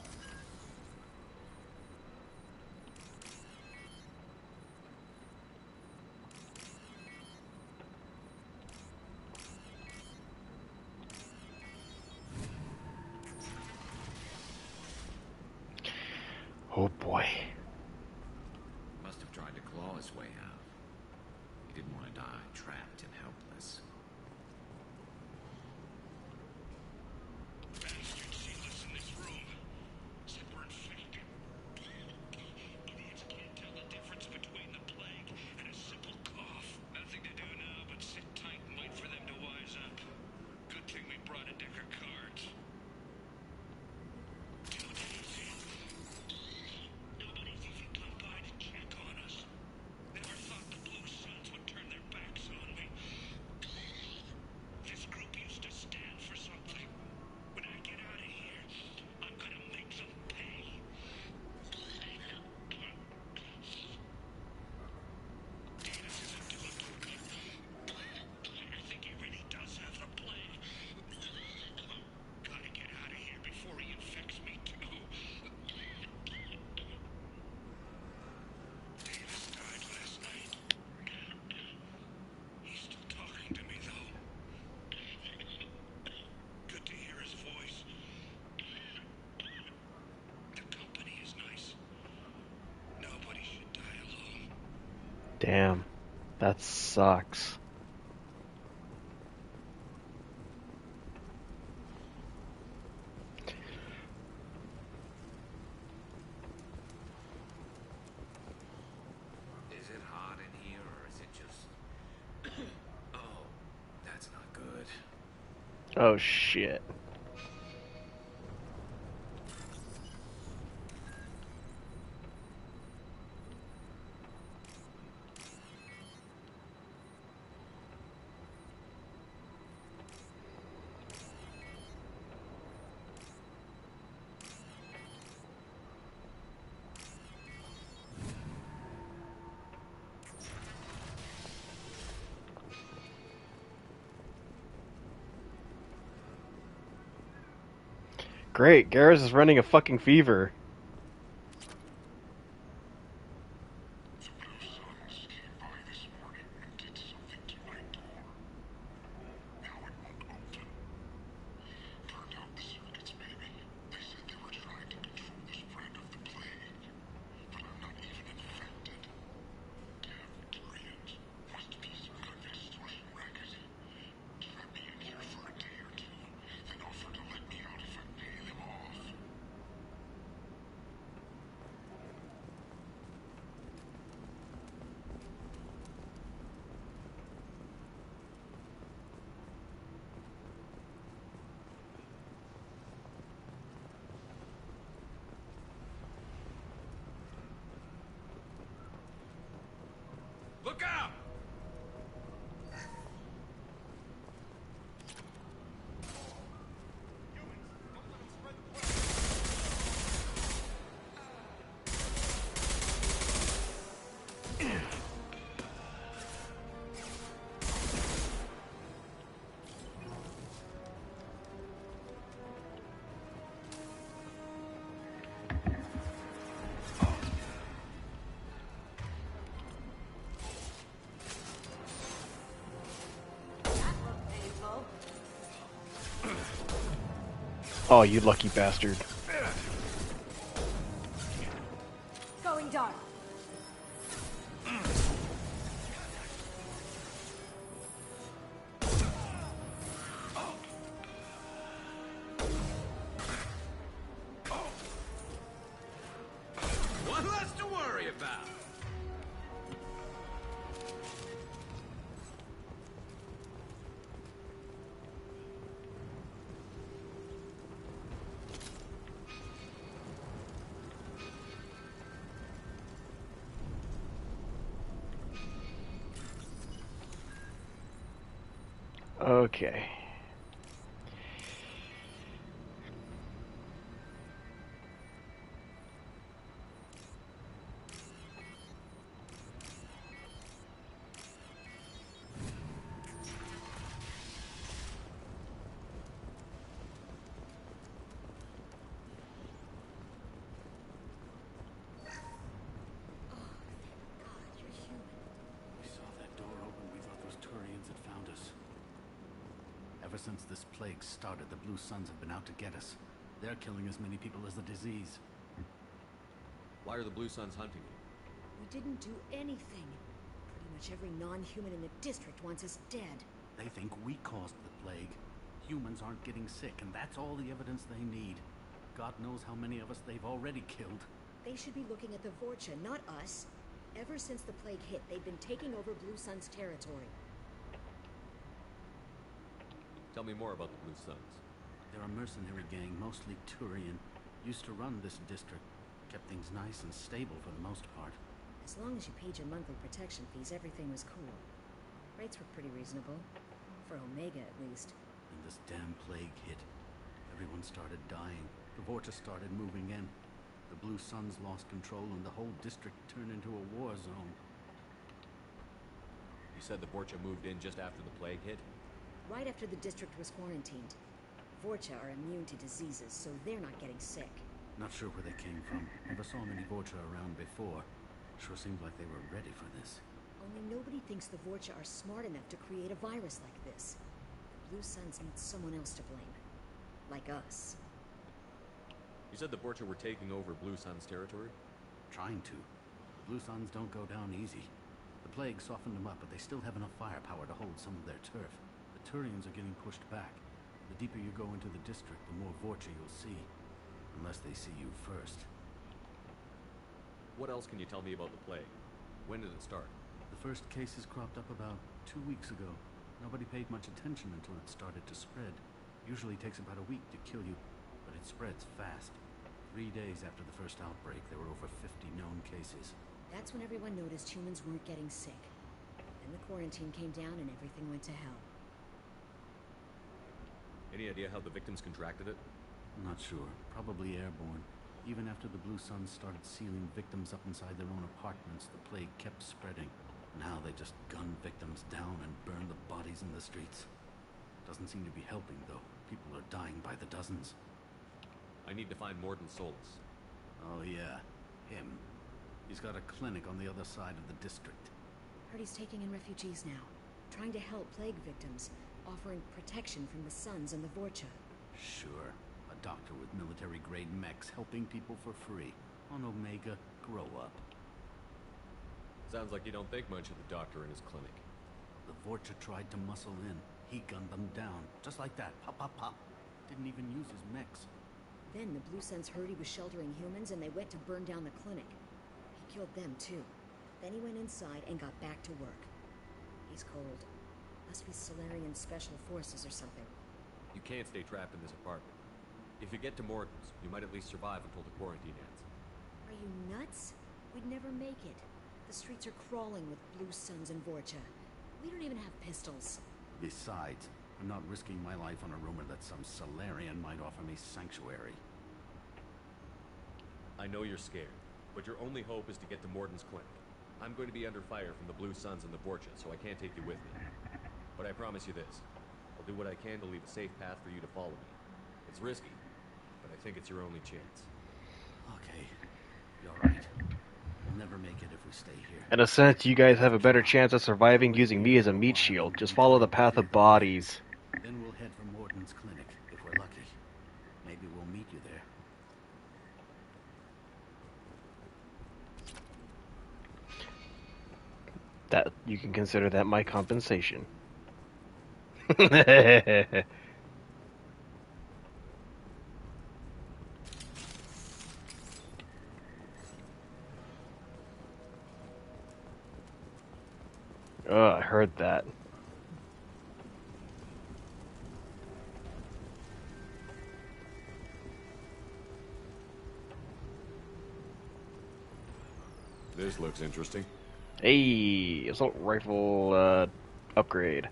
Oh boy. Must have tried to claw his way out. He didn't want to die trapped and helpless. Bastards see us in this room. Said we're infected. Idiots can't tell the difference between the plague and a simple cough. Nothing to do now but sit tight and wait for them to wise up. Good thing we brought a deck of cards. 2 days in. Nobody's even come by to check on us. Never thought the Blue Suns would turn their backs on me. Damn. That sucks. Is it hot in here, or is it just... Oh, that's not good. Oh shit. Great, Garrus is running a fucking fever. Look out! Oh, you lucky bastard. Going dark. One less to worry about. Okay. We saw that door open. We thought those Turians had found us. Ever since this plague started, the Blue Suns have been out to get us. They're killing as many people as the disease. Why are the Blue Suns hunting you? We didn't do anything. Pretty much every non-human in the district wants us dead. They think we caused the plague. Humans aren't getting sick, and that's all the evidence they need. God knows how many of us they've already killed. They should be looking at the Vorcha, not us. Ever since the plague hit, they've been taking over Blue Sun's territory. Tell me more about the Blue Suns. They're a mercenary gang, mostly Turian. Used to run this district. Kept things nice and stable for the most part. As long as you paid your monthly protection fees, everything was cool. Rates were pretty reasonable. For Omega, at least. And this damn plague hit. Everyone started dying. The Vorcha started moving in. The Blue Suns lost control and the whole district turned into a war zone. You said the Vorcha moved in just after the plague hit? Right after the district was quarantined. Vorcha are immune to diseases, so they're not getting sick. Not sure where they came from. Never saw many Vorcha around before. Sure seemed like they were ready for this. Only nobody thinks the Vorcha are smart enough to create a virus like this. The Blue Suns need someone else to blame. Like us. You said the Vorcha were taking over Blue Sun's territory? Trying to. The Blue Suns don't go down easy. The plague softened them up, but they still have enough firepower to hold some of their turf. The Turians are getting pushed back. The deeper you go into the district, the more Vorcha you'll see. Unless they see you first. What else can you tell me about the plague? When did it start? The first cases cropped up about 2 weeks ago. Nobody paid much attention until it started to spread. Usually takes about a week to kill you, but it spreads fast. 3 days after the first outbreak, there were over 50 known cases. That's when everyone noticed humans weren't getting sick. Then the quarantine came down and everything went to hell. Any idea how the victims contracted it? Not sure. Probably airborne. Even after the Blue Suns started sealing victims up inside their own apartments, the plague kept spreading. Now they just gun victims down and burn the bodies in the streets. Doesn't seem to be helping, though. People are dying by the dozens. I need to find Mordin Solus. Oh yeah, him. He's got a clinic on the other side of the district. Heard he's taking in refugees now. Trying to help plague victims. Offering protection from the Suns and the Vorcha. Sure. A doctor with military-grade mechs helping people for free. On Omega, grow up. Sounds like you don't think much of the doctor and his clinic. The Vorcha tried to muscle in. He gunned them down. Just like that. Pop, pop, pop. Didn't even use his mechs. Then the Blue Suns heard he was sheltering humans and they went to burn down the clinic. He killed them too. Then he went inside and got back to work. He's cold. Must be Solarian Special Forces or something. You can't stay trapped in this apartment. If you get to Mordin's, you might at least survive until the quarantine ends. Are you nuts? We'd never make it. The streets are crawling with Blue Suns and Vorcha. We don't even have pistols. Besides, I'm not risking my life on a rumor that some Solarian might offer me sanctuary. I know you're scared, but your only hope is to get to Mordin's clinic. I'm going to be under fire from the Blue Suns and the Vorcha, so I can't take you with me. But I promise you this. I'll do what I can to leave a safe path for you to follow me. It's risky, but I think it's your only chance. Okay. You're right. We'll never make it if we stay here. In a sense, you guys have a better chance of surviving using me as a meat shield. Just follow the path of bodies. Then we'll head for Mordin's clinic, if we're lucky. Maybe we'll meet you there. That you can consider that my compensation. Oh, I heard that. This looks interesting. Hey, assault rifle upgrade.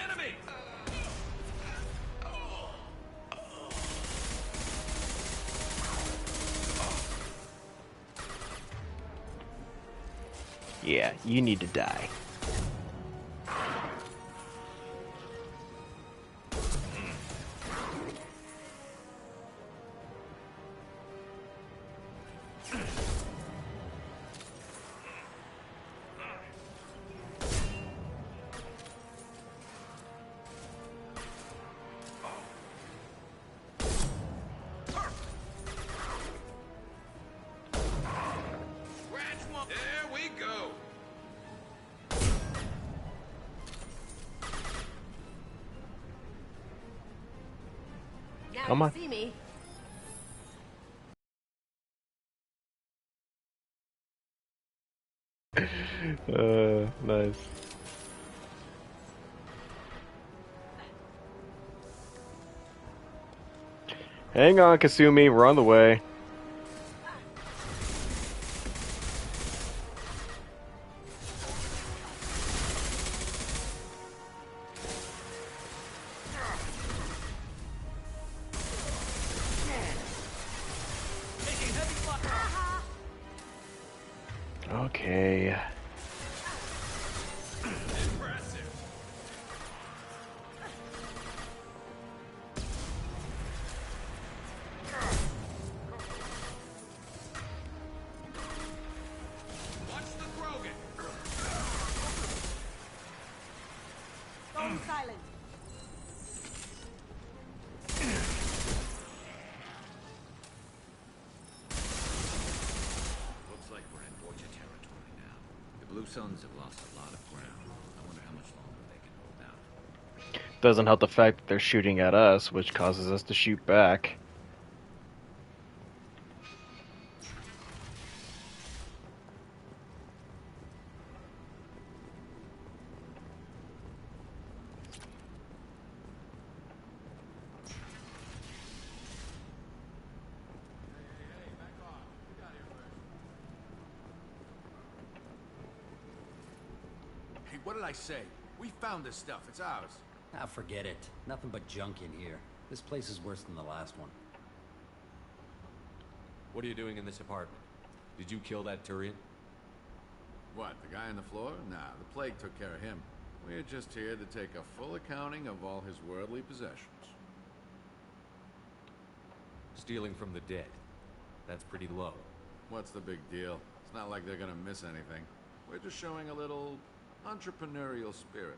Enemy! Yeah, you need to die. There we go. Now Come you on. see me. Nice. Hang on, Kasumi, we're on the way. Okay. Watch the Krogan. Go silent. Blue Suns have lost a lot of ground. I wonder how much longer they can hold out. Doesn't help the fact that they're shooting at us, which causes us to shoot back. What did I say? We found this stuff. It's ours. Ah, forget it. Nothing but junk in here. This place is worse than the last one. What are you doing in this apartment? Did you kill that Turian? What, the guy on the floor? Nah, the plague took care of him. We're just here to take a full accounting of all his worldly possessions. Stealing from the dead. That's pretty low. What's the big deal? It's not like they're gonna miss anything. We're just showing a little entrepreneurial spirit.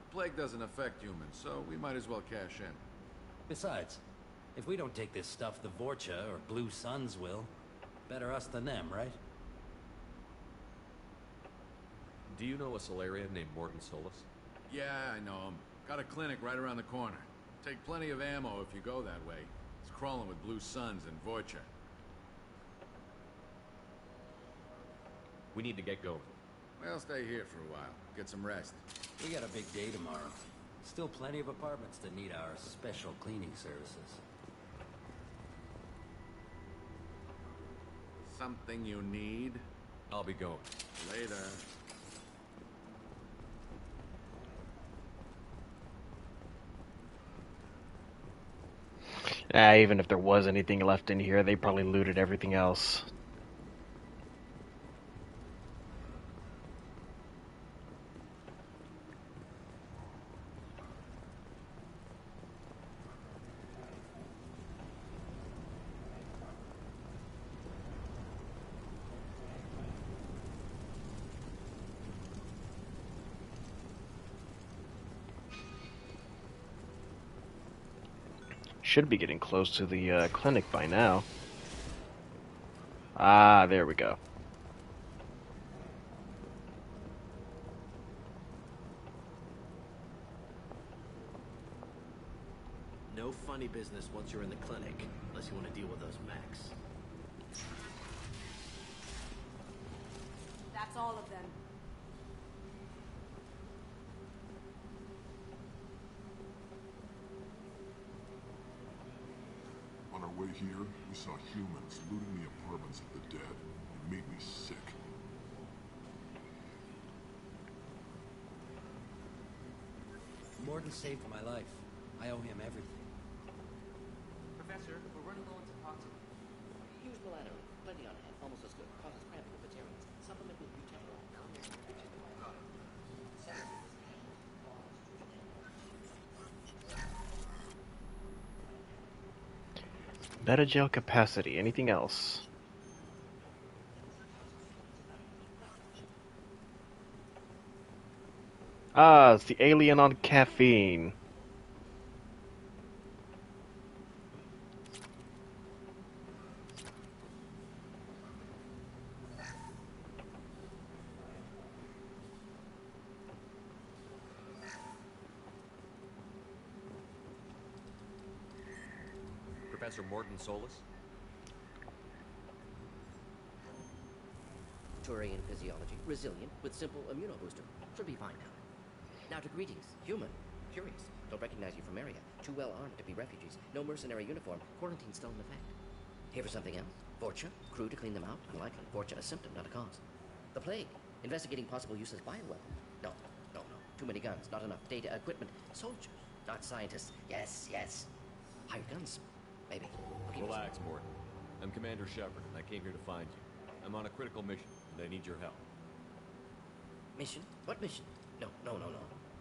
The plague doesn't affect humans, so we might as well cash in. Besides, if we don't take this stuff, the Vorcha or Blue Suns will. Better us than them, right? Do you know a Solarian named Morton Solus? Yeah, I know him. Got a clinic right around the corner. Take plenty of ammo if you go that way. It's crawling with Blue Suns and Vorcha. We need to get going. Well, stay here for a while. Get some rest. We got a big day tomorrow. Still plenty of apartments that need our special cleaning services. Something you need? I'll be going. Later. Even if there was anything left in here, they probably looted everything else. Should be getting close to the clinic by now. Ah, there we go. No funny business once you're in the clinic, unless you want to deal with those mechs. That's all of them. On our way here, we saw humans looting the apartments of the dead. It made me sick. Morton saved my life. I owe him everything. Professor, we're running low on toxin. Use Milano. Plenty on hand. Almost as good. Causes cramping with materials. Supplement with Butanol. Metagel capacity. Anything else? Ah, it's the alien on caffeine. Professor Morton Solus? Turian physiology. Resilient with simple immunobooster. Should be fine now. Now to greetings. Human. Curious. Don't recognize you from area. Too well armed to be refugees. No mercenary uniform. Quarantine still in effect. Here for something else? Vorcha? Crew to clean them out? Unlikely. Vorcha a symptom, not a cause. The plague. Investigating possible use as bioweapon. No. Too many guns. Not enough data, equipment. Soldiers. Not scientists. Yes. Hired guns. Maybe. Relax, Morton. I'm Commander Shepard, and I came here to find you. I'm on a critical mission, and I need your help. Mission? What mission? No.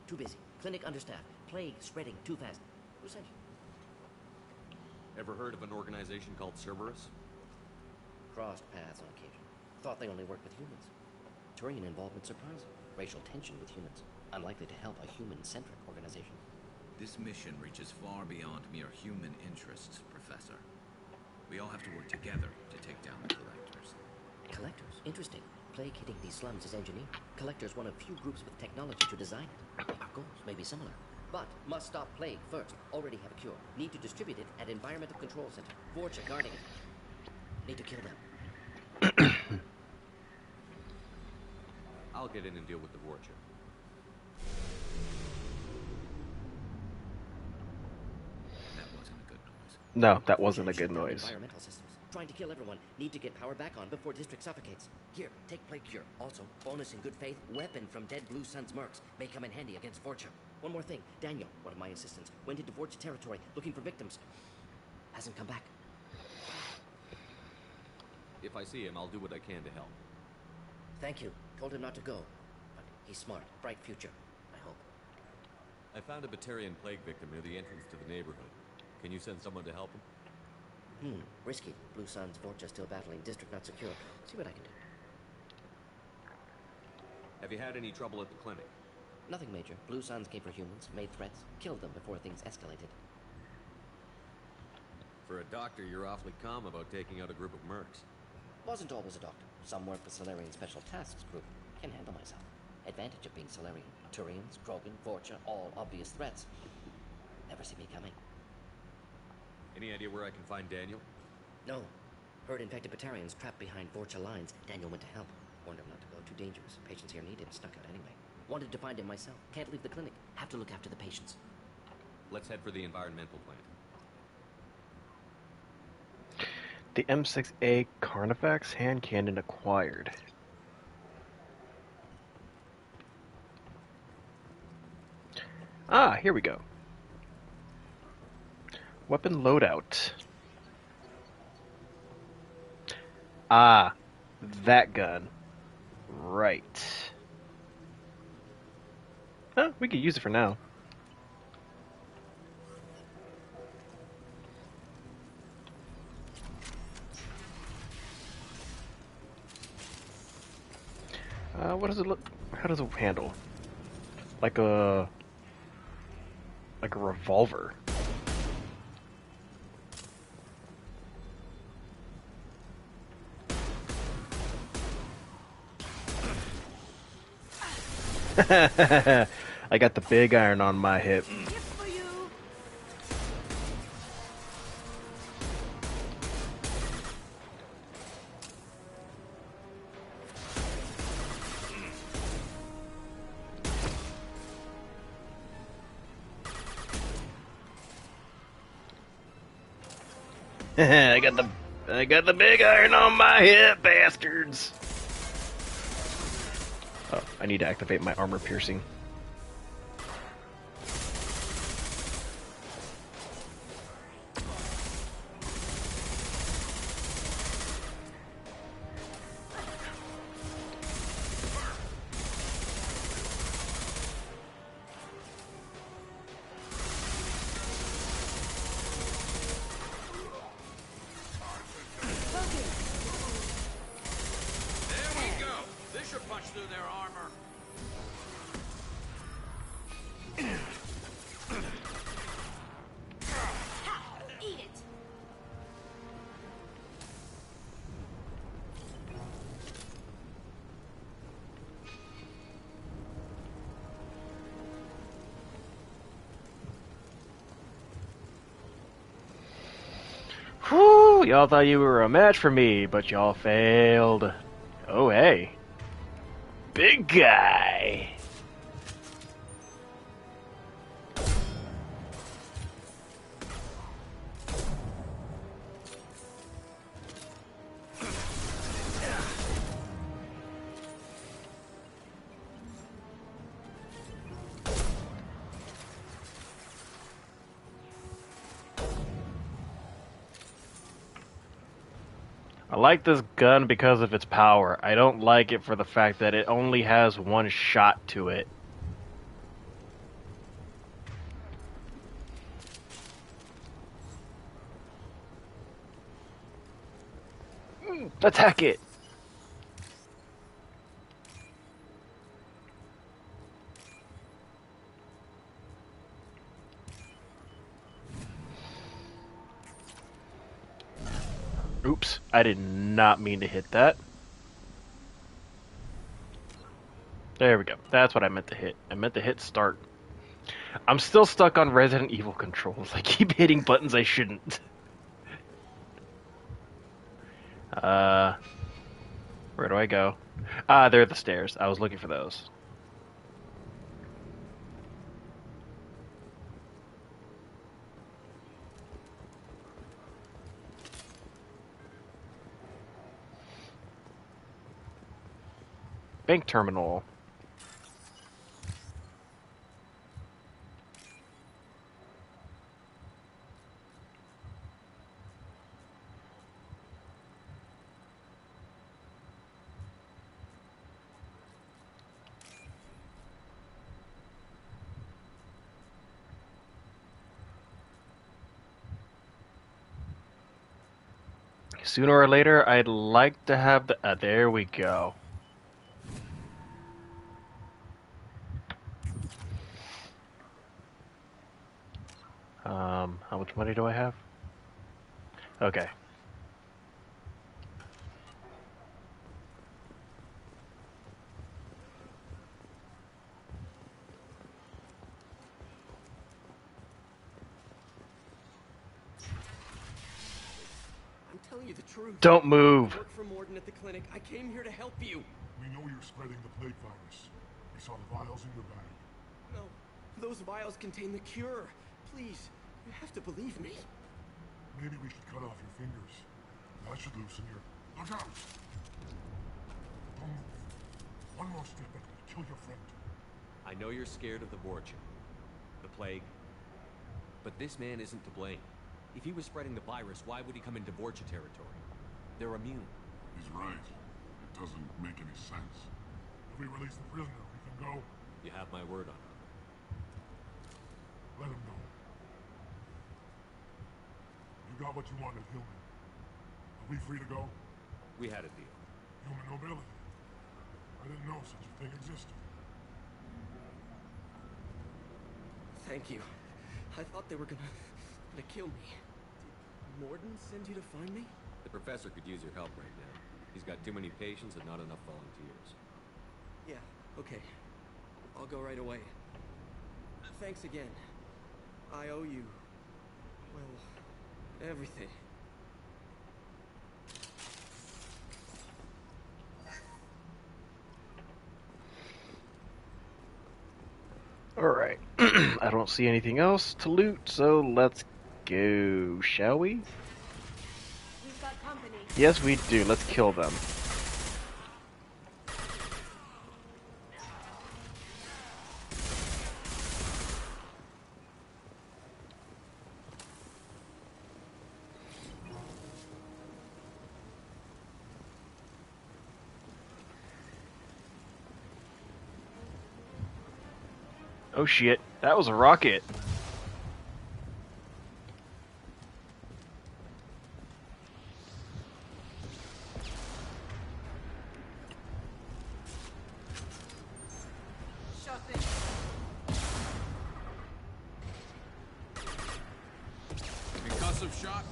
Too busy. Clinic understaffed. Plague spreading too fast. Who sent you? Ever heard of an organization called Cerberus? Crossed paths on occasion. Thought they only worked with humans. Turian involvement surprising. Racial tension with humans. Unlikely to help a human-centric organization. This mission reaches far beyond mere human interests, Professor. We all have to work together to take down the Collectors. Collectors? Interesting. plague hitting these slums is engineered. Collector's one of few groups with technology to design it. Our goals may be similar. But must stop plague first. Already have a cure. Need to distribute it at Environmental Control Center. Vorcha guarding it. Need to kill them. I'll get in and deal with the Vorcha. That wasn't a good noise. No, that wasn't a good noise. Environmental systems. Trying to kill everyone. Need to get power back on before district suffocates. Here, take plague cure. Also, bonus in good faith, weapon from dead Blue Sun's mercs. May come in handy against Vorcha. One more thing. Daniel, one of my assistants, went into Vorcha territory looking for victims. Hasn't come back. If I see him, I'll do what I can to help. Thank you. Told him not to go. But he's smart. Bright future. I hope. I found a Batarian plague victim near the entrance to the neighborhood. Can you send someone to help him? Risky. Blue Sun's Vorcha still battling. District not secure. See what I can do. Have you had any trouble at the clinic? Nothing major. Blue Suns came for humans, made threats, killed them before things escalated. For a doctor, you're awfully calm about taking out a group of mercs. Wasn't always a doctor. Some work for Solarian Special Tasks Group. Can handle myself. Advantage of being Solarian. Turians, Krogan, Vorcha, all obvious threats. Never see me coming. Any idea where I can find Daniel? No. Heard infected Batarians trapped behind Vorcha lines. Daniel went to help. Warned him not to go. Too dangerous. Patients here need him. Snuck out anyway. Wanted to find him myself. Can't leave the clinic. Have to look after the patients. Let's head for the environmental plant. The M6A Carnifex hand cannon acquired. Ah, here we go. Weapon loadout. Ah, that gun. Right. Huh, we could use it for now. What does it look? How does it handle? Like a revolver. I got the big iron on my hip. I got the big iron on my hip, bastards. Oh, I need to activate my armor piercing. Whew, y'all thought you were a match for me, but y'all failed. Oh, hey. Big guy. I like this gun because of its power. I don't like it for the fact that it only has one shot to it. Attack it! Oops, I did not mean to hit that. There we go. That's what I meant to hit. I meant to hit start. I'm still stuck on Resident Evil controls. I keep hitting buttons I shouldn't. Where do I go? Ah, there are the stairs. I was looking for those. Bank terminal. Sooner or later, I'd like to have the... there we go. How much money do I have? Okay. Telling you the truth. Don't move. I work for Morden at the clinic. I came here to help you. We know you're spreading the plague virus. We saw the vials in your bag. No, those vials contain the cure. Please, you have to believe me. Maybe we should cut off your fingers. That should loosen your... Look out! Don't move. One more step and we'll kill your friend. I know you're scared of the Vorcha, the plague, but this man isn't to blame. If he was spreading the virus, why would he come into Vorcha territory? They're immune. He's right. It doesn't make any sense. If we release the prisoner, we can go. You have my word on it. Let him go. You got what you wanted, human. Are we free to go? We had a deal. Human nobility. I didn't know such a thing existed. Thank you. I thought they were gonna kill me. Did Morden send you to find me? The professor could use your help right now. He's got too many patients and not enough volunteers. Yeah, okay. I'll go right away. Thanks again. I owe you, well, everything. Alright. I don't see anything else to loot, so let's go, shall we? We've got company. Yes, we do. Let's kill them. Oh shit, that was a rocket. Concussive shot.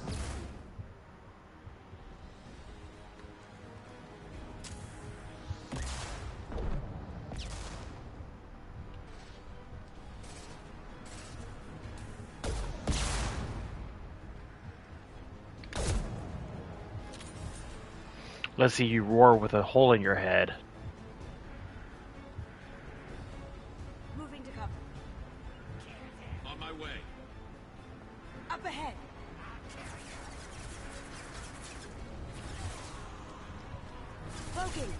Let's see you roar with a hole in your head. Moving to cover. On my way. Up ahead. Cloaking.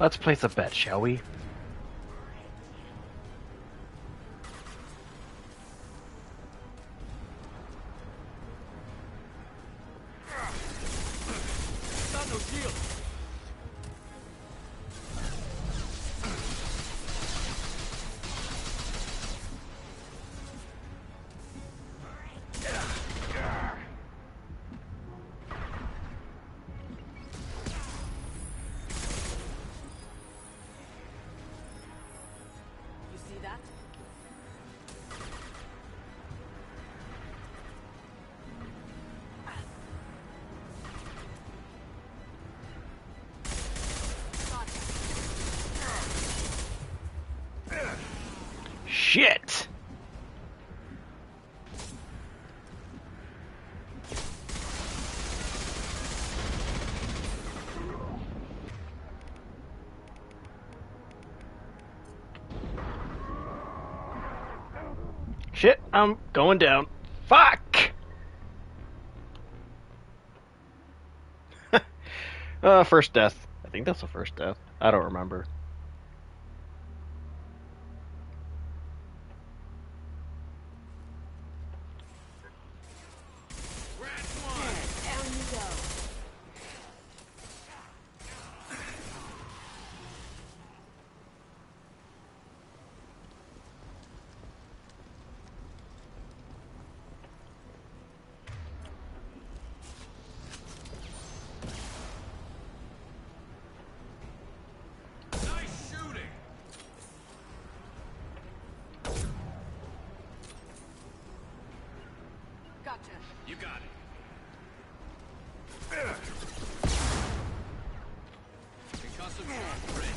Let's place a bet, shall we? Got no shield. shit, I'm going down. Fuck! First death. I think that's the first death. I don't remember. Down you go. Nice shooting! Gotcha. You got it. Concussive shot ready.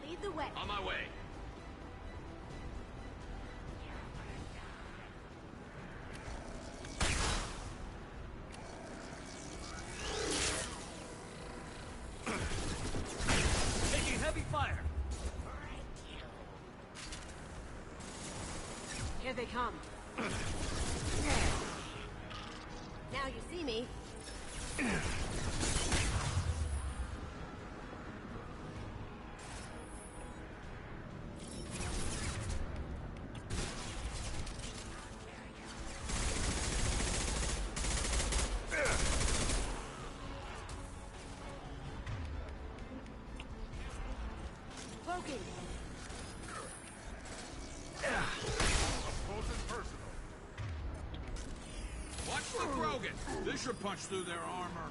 Lead the way. On my way. Taking heavy fire. Here they come. Now you see me. Poking. Watch the Krogan. This should punch through their armor.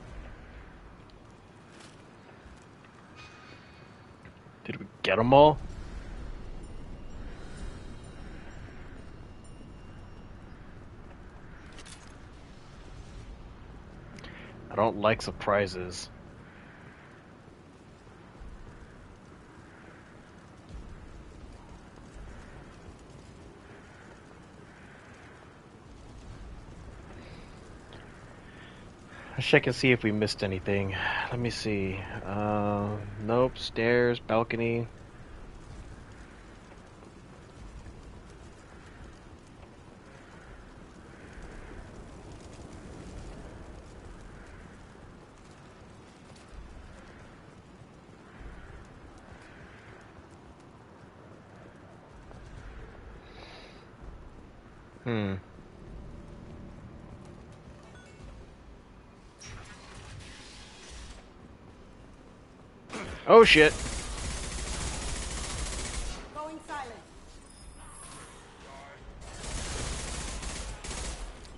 Did we get them all? I don't like surprises. Let's check and see if we missed anything. Let me see. Nope. Stairs, balcony. Oh shit. Going silent.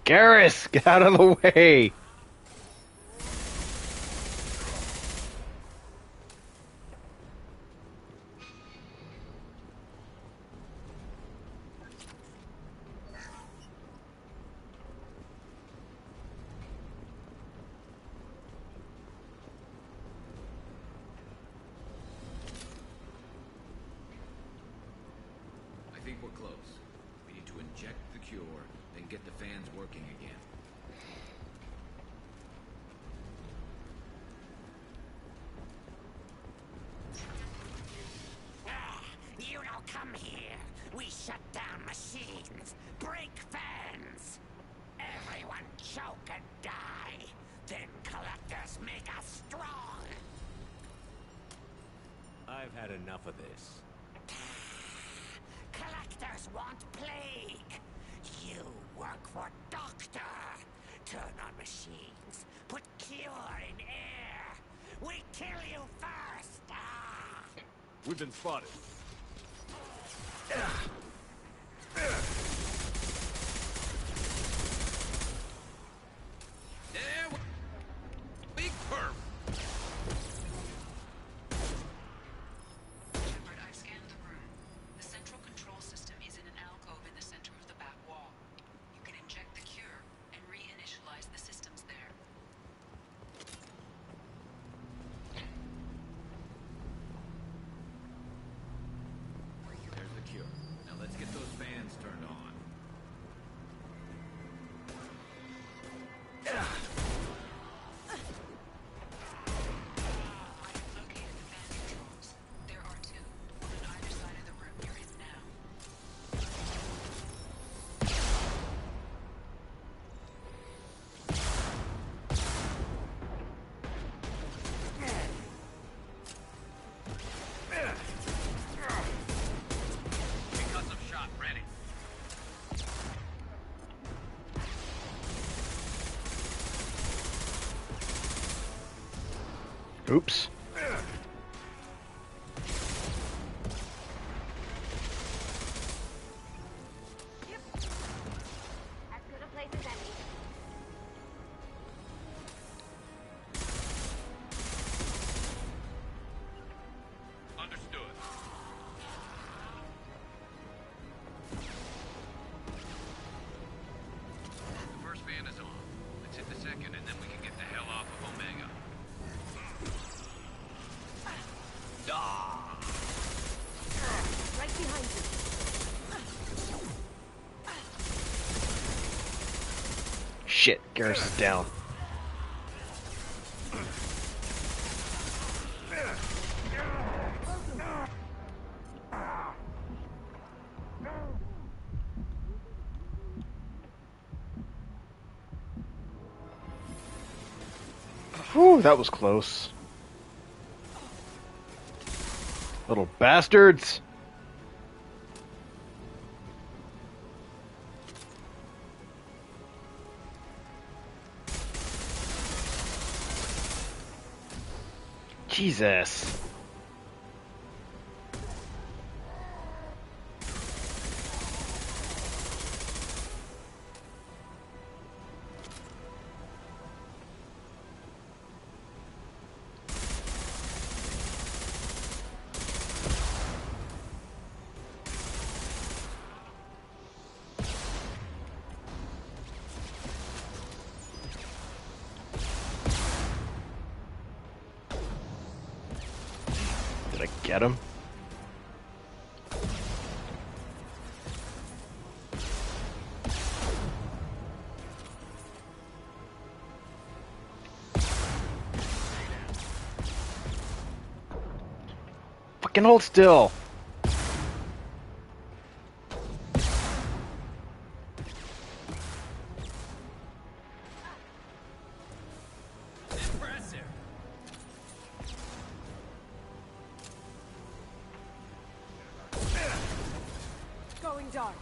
Garrus, get out of the way. I think we're close. We need to inject the cure, then get the fans working again. You don't come here. We shut down machines, break fans. Everyone choke and die. Then collectors make us strong. I've had enough of this. Collectors want plague. You work for Doctor. Turn on machines. Put cure in air. We kill you first. We've been spotted. There we perf. There are two, one on either side of the room you're in now. Concussive shot ready. Oops. As good a place as any. Understood. The first van is on. Let's hit the second, and then we can get the hell off of Omega. Right behind you. Shit, Garrus is down. Whew, that was close. Little bastards! Jesus. Did I get him? Fucking hold still. Impressive. Going dark.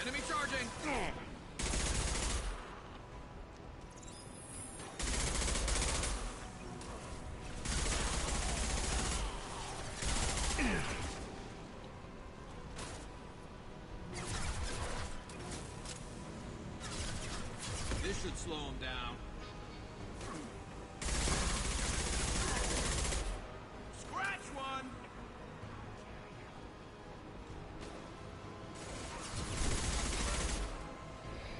Enemy charging. This should slow him down. Scratch one.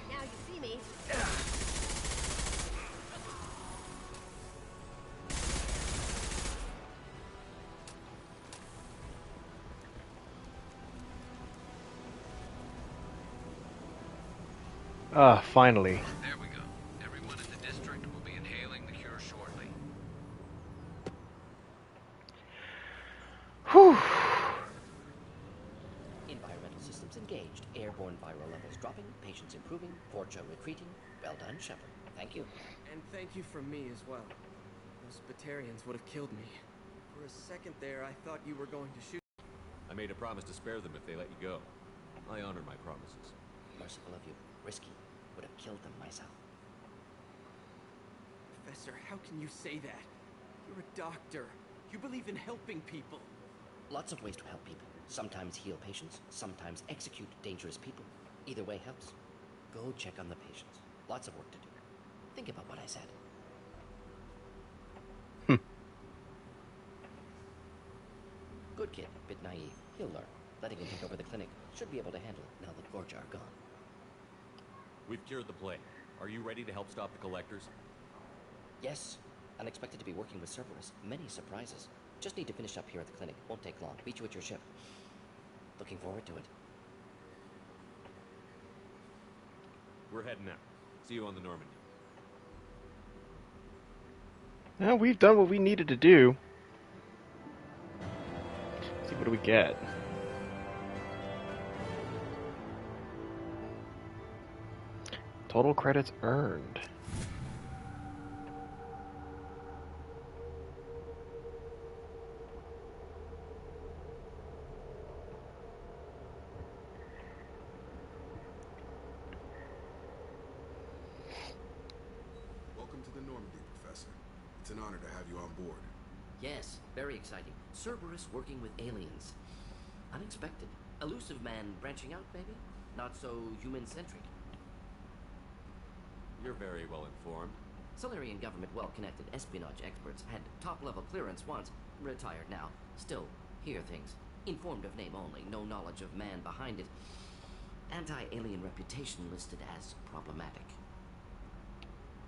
Now you see me. Ah, finally. There we go. Everyone in the district will be inhaling the cure shortly. Whew. Environmental systems engaged. Airborne viral levels dropping. Patients improving. Forja retreating. Well done, Shepard. Thank you. And thank you from me as well. Those Batarians would have killed me. For a second there, I thought you were going to shoot. I made a promise to spare them if they let you go. I honored my promises. Merciful of you. Risky. Would have killed them myself. Professor, how can you say that? You're a doctor. You believe in helping people. Lots of ways to help people. Sometimes heal patients, sometimes execute dangerous people. Either way helps. Go check on the patients. Lots of work to do. Think about what I said. Good kid, bit naive. He'll learn. Letting him take over the clinic. Should be able to handle it now that Gorja are gone. We've cured the plague. Are you ready to help stop the collectors? Yes. Unexpected to be working with Cerberus. Many surprises. Just need to finish up here at the clinic. Won't take long. Meet you at your ship. Looking forward to it. We're heading out. See you on the Normandy. Now we've done what we needed to do. Let's see, what do we get? Total credits earned. Welcome to the Normandy, Professor. It's an honor to have you on board. Yes, very exciting. Cerberus working with aliens. Unexpected. Elusive man branching out, maybe? Not so human-centric. You're very well informed. Solarian government well-connected espionage experts had top-level clearance once. Retired now. Still hear things. Informed of name only. No knowledge of man behind it. Anti-alien reputation listed as problematic.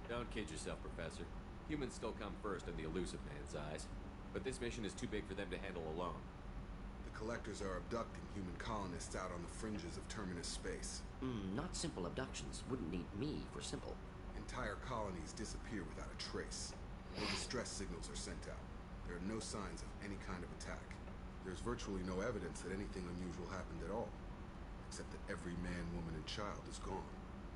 Don't kid yourself, Professor. Humans still come first in the Elusive Man's eyes. But this mission is too big for them to handle alone. The Collectors are abducting human colonists out on the fringes of Terminus space. Not simple abductions. Wouldn't need me for simple. Entire colonies disappear without a trace. No distress signals are sent out. There are no signs of any kind of attack. There's virtually no evidence that anything unusual happened at all. Except that every man, woman, and child is gone.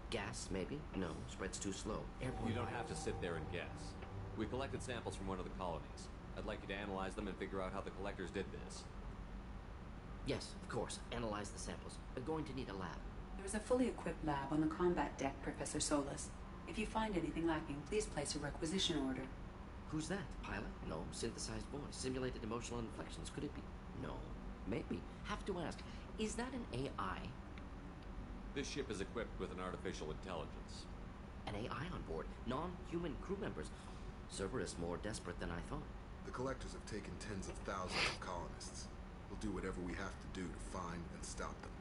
Gas, maybe? No, spreads too slow. Airborne. You don't have to sit there and guess. We collected samples from one of the colonies. I'd like you to analyze them and figure out how the Collectors did this. Yes, of course. Analyze the samples. We're going to need a lab. There's a fully equipped lab on the combat deck, Professor Solus. If you find anything lacking, please place a requisition order. Who's that? Pilot? No. Synthesized voice. Simulated emotional inflections. Could it be? No. Maybe. Have to ask. Is that an AI? This ship is equipped with an artificial intelligence. An AI on board? Non-human crew members? Cerberus more desperate than I thought. The Collectors have taken tens of thousands of colonists. We'll do whatever we have to do to find and stop them.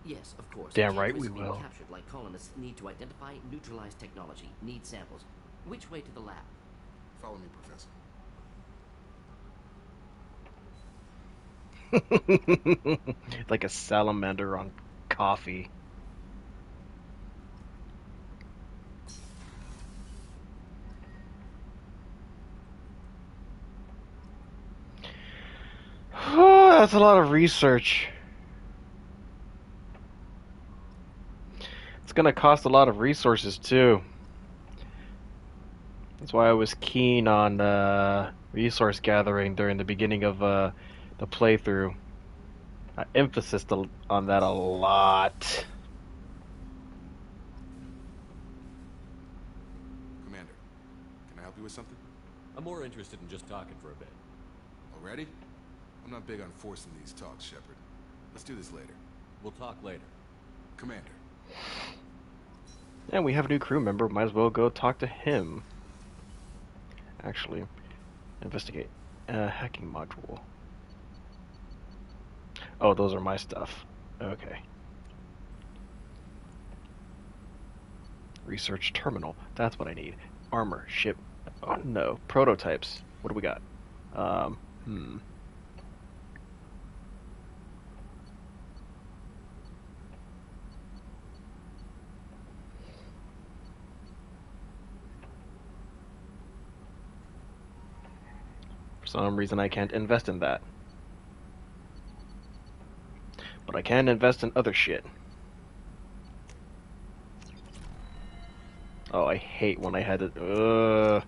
Yes, of course. Damn right Can't we risk being will. Captured like colonists need to identify, neutralize technology, need samples. Which way to the lab? Follow me, Professor. Like a salamander on coffee. That's a lot of research. It's gonna cost a lot of resources too. That's why I was keen on resource gathering during the beginning of the playthrough. I emphasized on that a lot. Commander, can I help you with something? I'm more interested in just talking for a bit. Already? I'm not big on forcing these talks, Shepard. Let's do this later. We'll talk later. Commander. And we have a new crew member. Might as well go talk to him. Actually, investigate. Hacking module. Oh, those are my stuff. Okay. Research terminal. That's what I need. Armor. Ship. Oh, no. Prototypes. What do we got? For some reason I can't invest in that. But I can invest in other shit. Oh, I hate when I had to...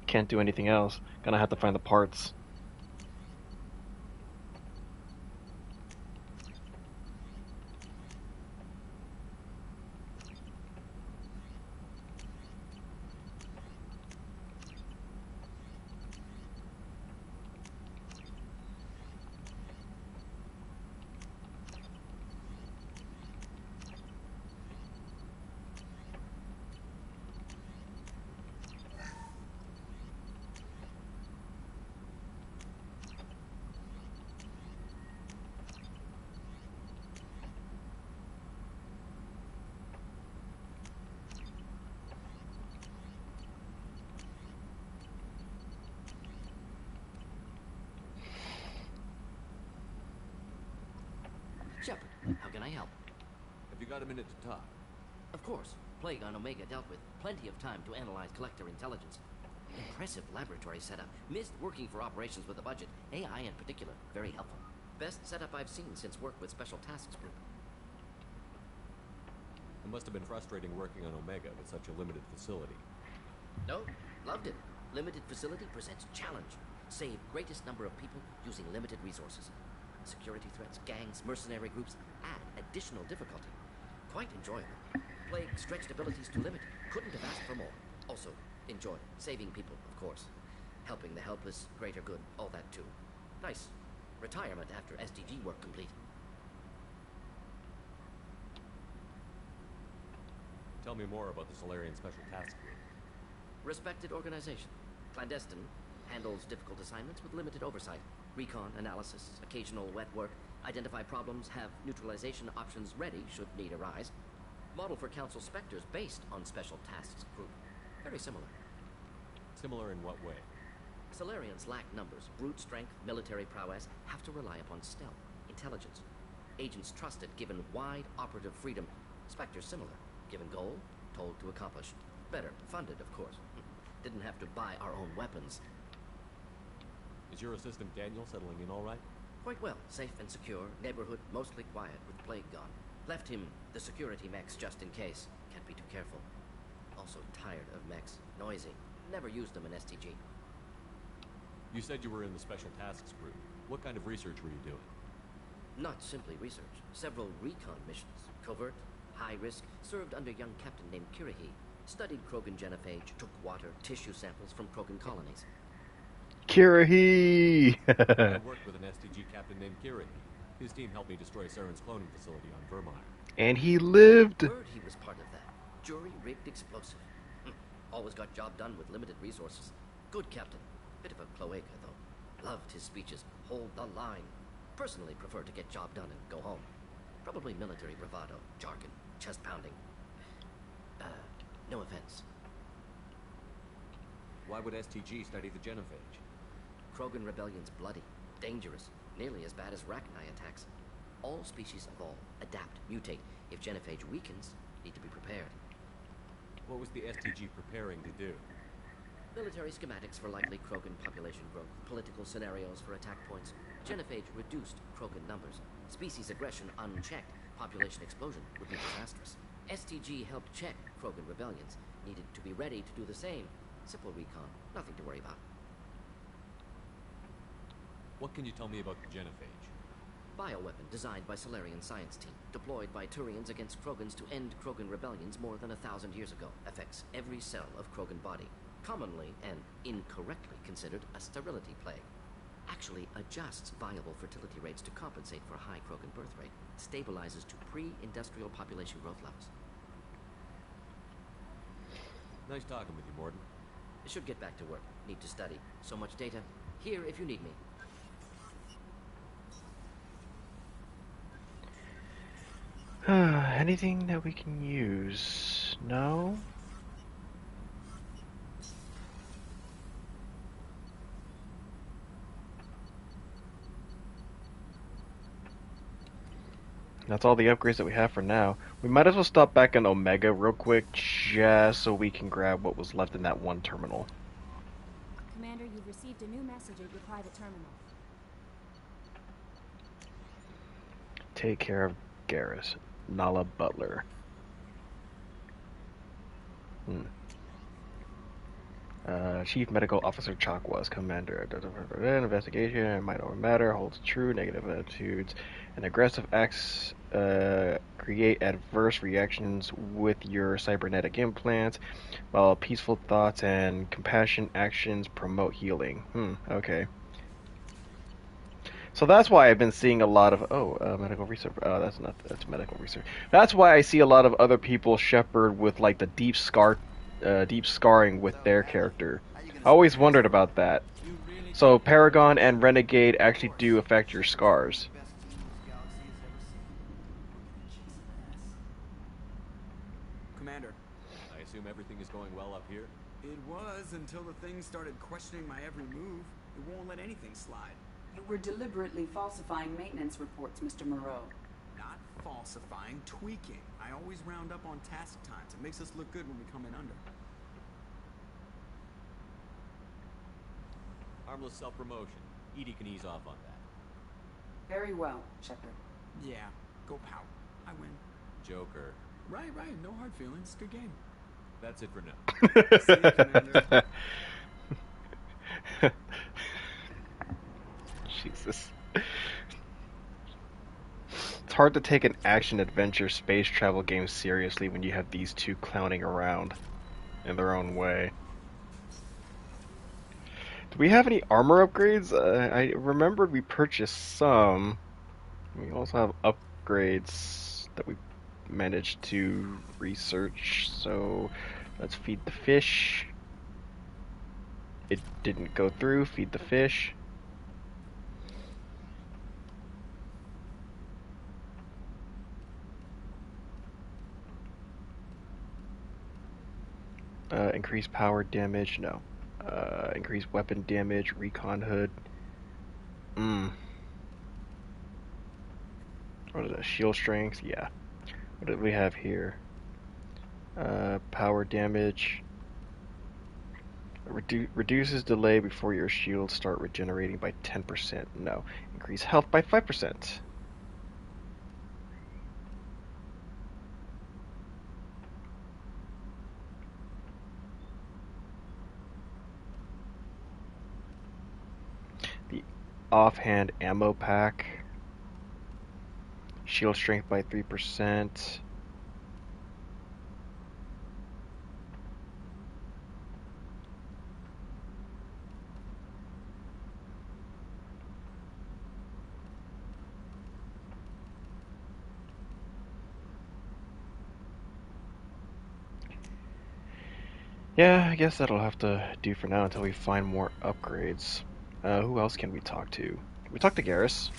Can't do anything else. Gonna have to find the parts. How can I help? Have you got a minute to talk? Of course. Plague on Omega dealt with. Plenty of time to analyze collector intelligence. Impressive laboratory setup. Missed working for operations with a budget. AI in particular. Very helpful. Best setup I've seen since work with Special Tasks Group. It must have been frustrating working on Omega with such a limited facility. No, loved it. Limited facility presents challenge. Save greatest number of people using limited resources. Security threats, gangs, mercenary groups add additional difficulty. Quite enjoyable. Plague stretched abilities to limit. Couldn't have asked for more. Also, enjoy. Saving people, of course. Helping the helpless, greater good, all that too. Nice. Retirement after SDG work complete. Tell me more about the Solarian Special Task Group. Respected organization. Clandestine. Handles difficult assignments with limited oversight. Recon, analysis, occasional wet work. Identify problems, have neutralization options ready should need arise. Model for Council Spectres based on Special Tasks Group. Very similar. Similar in what way? Solarians lack numbers, brute strength, military prowess, have to rely upon stealth, intelligence. Agents trusted, given wide operative freedom. Spectres similar, given goal, told to accomplish. Better, funded, of course. Didn't have to buy our own weapons. Is your assistant Daniel settling in all right? Quite well, safe and secure, neighborhood mostly quiet with Plague gone. Left him the security mechs just in case. Can't be too careful. Also tired of mechs, noisy. Never used them in STG. You said you were in the Special Tasks Group. What kind of research were you doing? Not simply research. Several recon missions. Covert, high risk, served under young captain named Kirahi. Studied Krogan genophage, took water, tissue samples from Krogan colonies. Kirahi! I worked with an STG captain named Kirahi. His team helped me destroy Saren's cloning facility on Vermeer. And he lived! Heard he was part of that. Jury-rigged explosive. Always got job done with limited resources. Good captain. Bit of a cloaca, though. Loved his speeches. Hold the line. Personally prefer to get job done and go home. Probably military bravado, jargon, chest pounding. No offense. Why would STG study the genophage? Krogan rebellion's bloody, dangerous, nearly as bad as Rachni attacks. All species evolve, adapt, mutate. If genophage weakens, need to be prepared. What was the STG preparing to do? Military schematics for likely Krogan population growth, political scenarios for attack points. Genophage reduced Krogan numbers. Species aggression unchecked, population explosion would be disastrous. STG helped check Krogan rebellions. Needed to be ready to do the same. Simple recon, nothing to worry about. What can you tell me about the genophage? Bioweapon designed by Solarian science team. Deployed by Turians against Krogans to end Krogan rebellions more than 1,000 years ago. Affects every cell of Krogan body. Commonly and incorrectly considered a sterility plague. Actually adjusts viable fertility rates to compensate for high Krogan birth rate. Stabilizes to pre-industrial population growth levels. Nice talking with you, Mordin. Should get back to work. Need to study. So much data. Here if you need me. Anything that we can use? No? That's all the upgrades that we have for now. We might as well stop back in Omega real quick, just so we can grab what was left in that one terminal. Commander, you've received a new message at your private terminal. Take care of Garrus. Nala Butler. Chief Medical Officer Chakwas, Commander. Investigation, might or matter, holds true, negative attitudes, and aggressive acts create adverse reactions with your cybernetic implants, while peaceful thoughts and compassion actions promote healing. Okay. So that's why I've been seeing a lot of medical research. That's medical research. That's why I see a lot of other people shepherd with like the deep scarring with their character. I always wondered about that. So Paragon and Renegade actually do affect your scars. Commander. I assume everything is going well up here? It was until the thing started questioning my every move. It won't let anything slide. You were deliberately falsifying maintenance reports, Mr. Moreau. Not falsifying, tweaking. I always round up on task times. It makes us look good when we come in under. Harmless self-promotion. Edie can ease off on that. Very well, Shepard. Yeah, go pout. I win. Joker. Right. No hard feelings. Good game. That's it for now. See you, Commander. Jesus. It's hard to take an action-adventure space travel game seriously when you have these two clowning around in their own way. Do we have any armor upgrades? I remembered we purchased some. We also have upgrades that we managed to research, so let's feed the fish. It didn't go through. Feed the fish. Increase power damage, no. Increase weapon damage, recon hood. What is that? Shield strength, yeah. What do we have here? Power damage. Reduces delay before your shields start regenerating by 10%. No. Increase health by 5%. The offhand ammo pack. Shield strength by 3%. Yeah, I guess that'll have to do for now until we find more upgrades. Who else can we talk to? Can we talk to Garrus?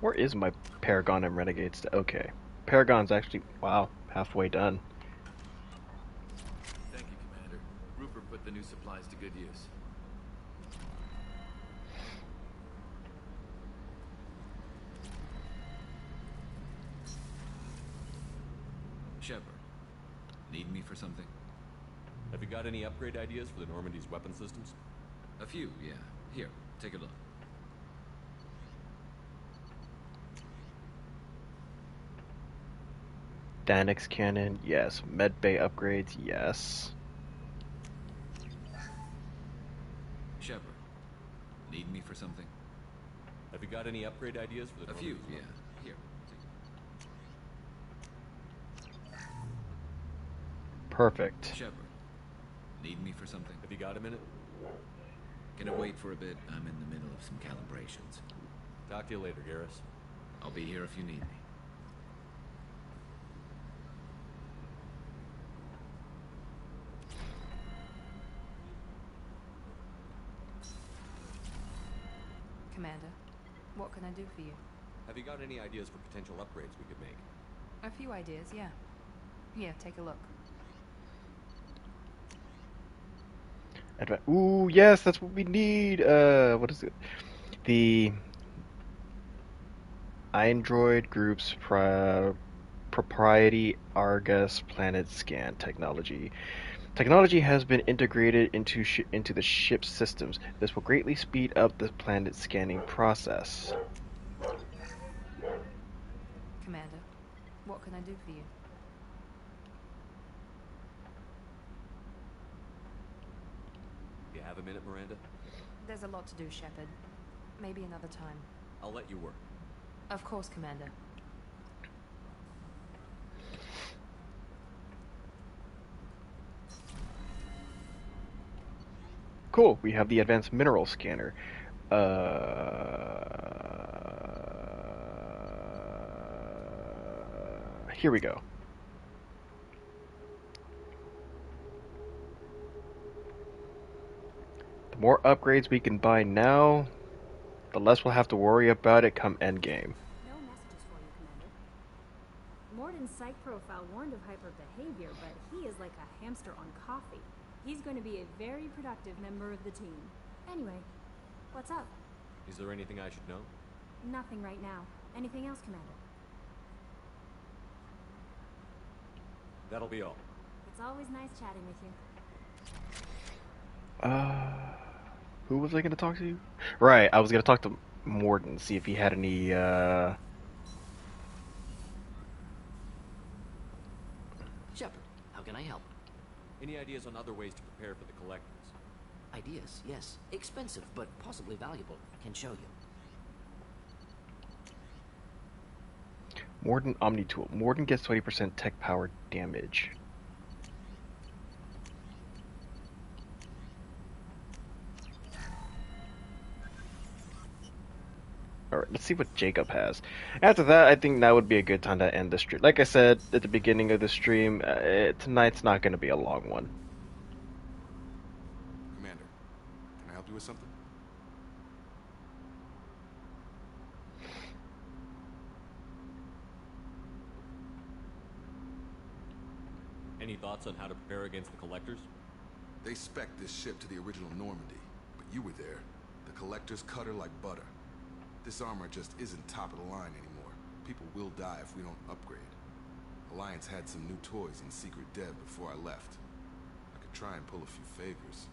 Where is my Paragon and Renegades? Okay. Paragon's actually, wow, halfway done. Thank you, Commander. Rupert put the new supplies to good use. Shepard, need me for something? Have you got any upgrade ideas for the Normandy's weapon systems? A few, yeah. Here, take a look. Danix cannon, yes. Medbay upgrades, yes. Shepard, need me for something? Have you got any upgrade ideas for the A few, Normandy's yeah. Here. Perfect. Shepard, need me for something? Have you got a minute? Can it wait for a bit? I'm in the middle of some calibrations. Talk to you later, Garrus. I'll be here if you need me. Commander, what can I do for you? Have you got any ideas for potential upgrades we could make? A few ideas, yeah. Here, take a look. Ooh, yes, that's what we need. What is it? The Android Group's propriety Argus Planet Scan technology. Technology has been integrated into the ship's systems. This will greatly speed up the planet scanning process. Commander, what can I do for you? You have a minute, Miranda? There's a lot to do, Shepard. Maybe another time. I'll let you work. Of course, Commander. Cool, we have the advanced mineral scanner. Here we go. more upgrades we can buy now, the less we'll have to worry about it come endgame. No messages for you, Commander. Morden's psych profile warned of hyper behavior, but he is like a hamster on coffee. He's going to be a very productive member of the team. Anyway, what's up? Is there anything I should know? Nothing right now. Anything else, Commander? That'll be all. It's always nice chatting with you. Who was I going to talk to? Right, I was going to talk to Morden, see if he had any, Shepard, how can I help? Any ideas on other ways to prepare for the collectors? Ideas, yes. Expensive, but possibly valuable. Can show you. Morden Omni Tool. Morden gets 20% tech power damage. Alright, let's see what Jacob has. After that, I think that would be a good time to end the stream. Like I said at the beginning of the stream, tonight's not going to be a long one. Commander, can I help you with something? Any thoughts on how to prepare against the collectors? They spec'd this ship to the original Normandy, but you were there. The collectors cut her like butter. This armor just isn't top of the line anymore. People will die if we don't upgrade. Alliance had some new toys in secret dev before I left. I could try and pull a few favors.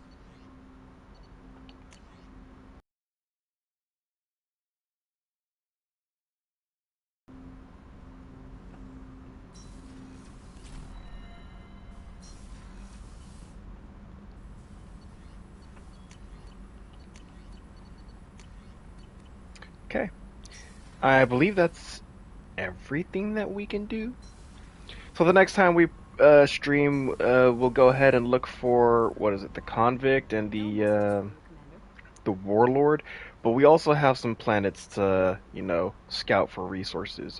Okay. I believe that's everything that we can do. So the next time we stream, we'll go ahead and look for, what is it, the Convict and the Warlord. But we also have some planets to, you know, scout for resources.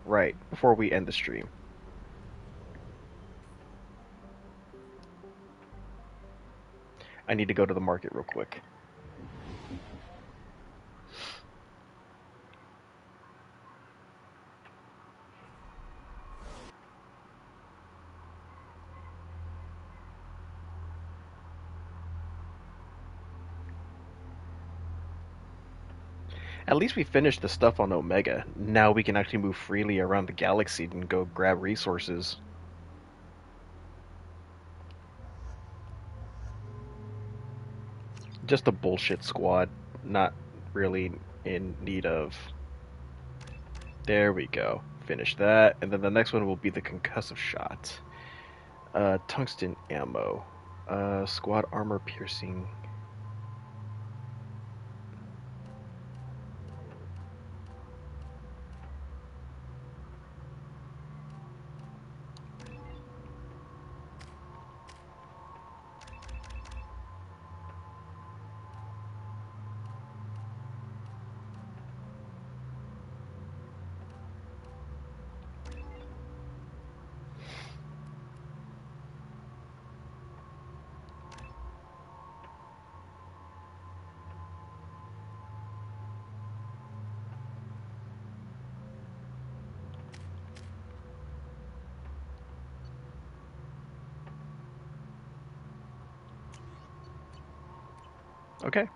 Right, before we end the stream. I need to go to the market real quick. At least we finished the stuff on Omega. Now we can actually move freely around the galaxy and go grab resources. Just a bullshit squad. Not really in need of... There we go. Finish that. And then the next one will be the concussive shot. Tungsten ammo. Squad armor piercing... Okay.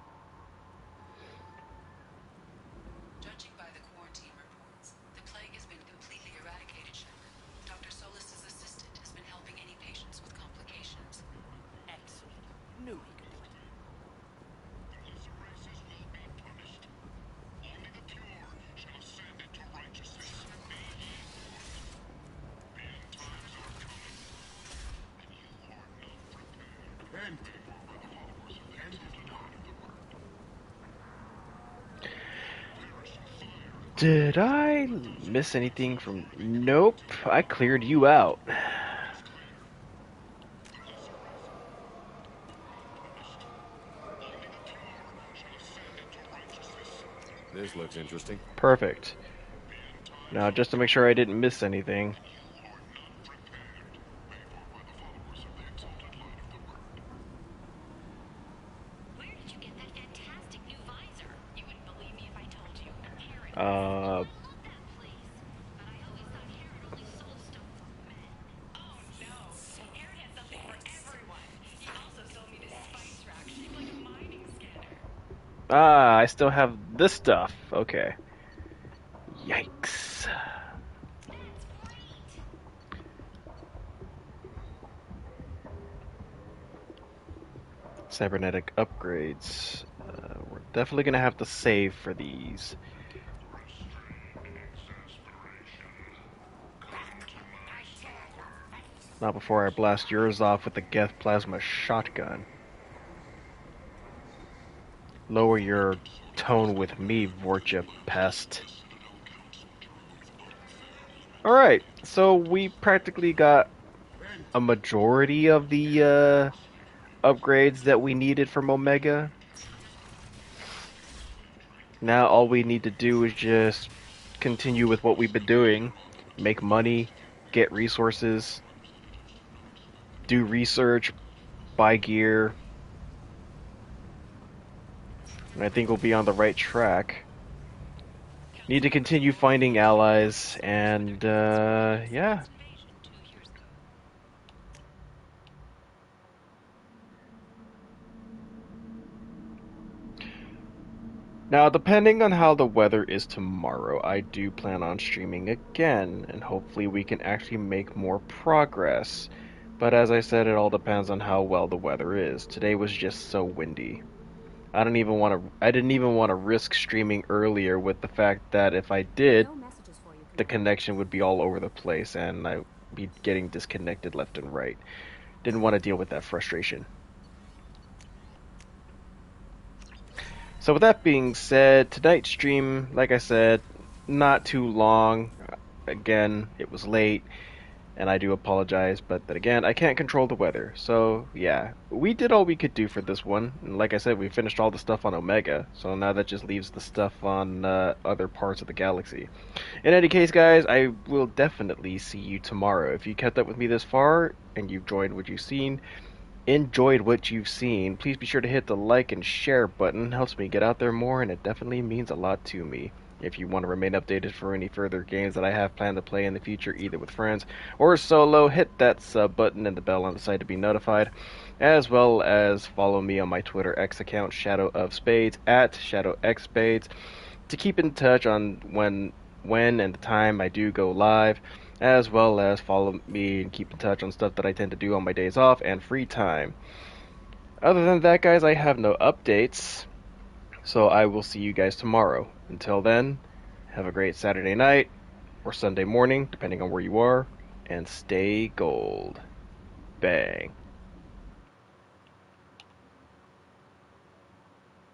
Judging by the quarantine reports, the plague has been completely eradicated, Shepard. Dr. Solis' assistant has been helping any patients with complications. Excellent. Knew he could do it. Did I miss anything from... Nope, I cleared you out. This looks interesting. Perfect. Now, just to make sure I didn't miss anything... I still have this stuff. Okay. Yikes. Cybernetic upgrades. We're definitely gonna have to save for these. Not before I blast yours off with the Geth Plasma shotgun. Lower your tone with me, Vorcha pest. Alright, so we practically got a majority of the upgrades that we needed from Omega. Now all we need to do is just continue with what we've been doing. Make money, get resources, do research, buy gear. And I think we'll be on the right track. Need to continue finding allies, and yeah. Now, depending on how the weather is tomorrow, I do plan on streaming again, and hopefully we can actually make more progress. But as I said, it all depends on how well the weather is. Today was just so windy. I didn't even want to risk streaming earlier with the fact that if I did, the connection would be all over the place and I'd be getting disconnected left and right. Didn't want to deal with that frustration. So with that being said, tonight's stream, like I said, not too long. Again, it was late, and I do apologize, but then again, I can't control the weather. So yeah, we did all we could do for this one. And like I said, we finished all the stuff on Omega, so now that just leaves the stuff on other parts of the galaxy. In any case, guys, I will definitely see you tomorrow. If you kept up with me this far, and you've enjoyed what you've seen, please be sure to hit the like and share button. It helps me get out there more, and it definitely means a lot to me. If you want to remain updated for any further games that I have planned to play in the future, either with friends or solo, hit that sub button and the bell on the side to be notified, as well as follow me on my Twitter X account, Shadow of Spades, at ShadowXSpades, to keep in touch on when and the time I do go live, as well as follow me and keep in touch on stuff that I tend to do on my days off and free time. Other than that, guys, I have no updates, so I will see you guys tomorrow. Until then, have a great Saturday night, or Sunday morning, depending on where you are, and stay gold. Bang.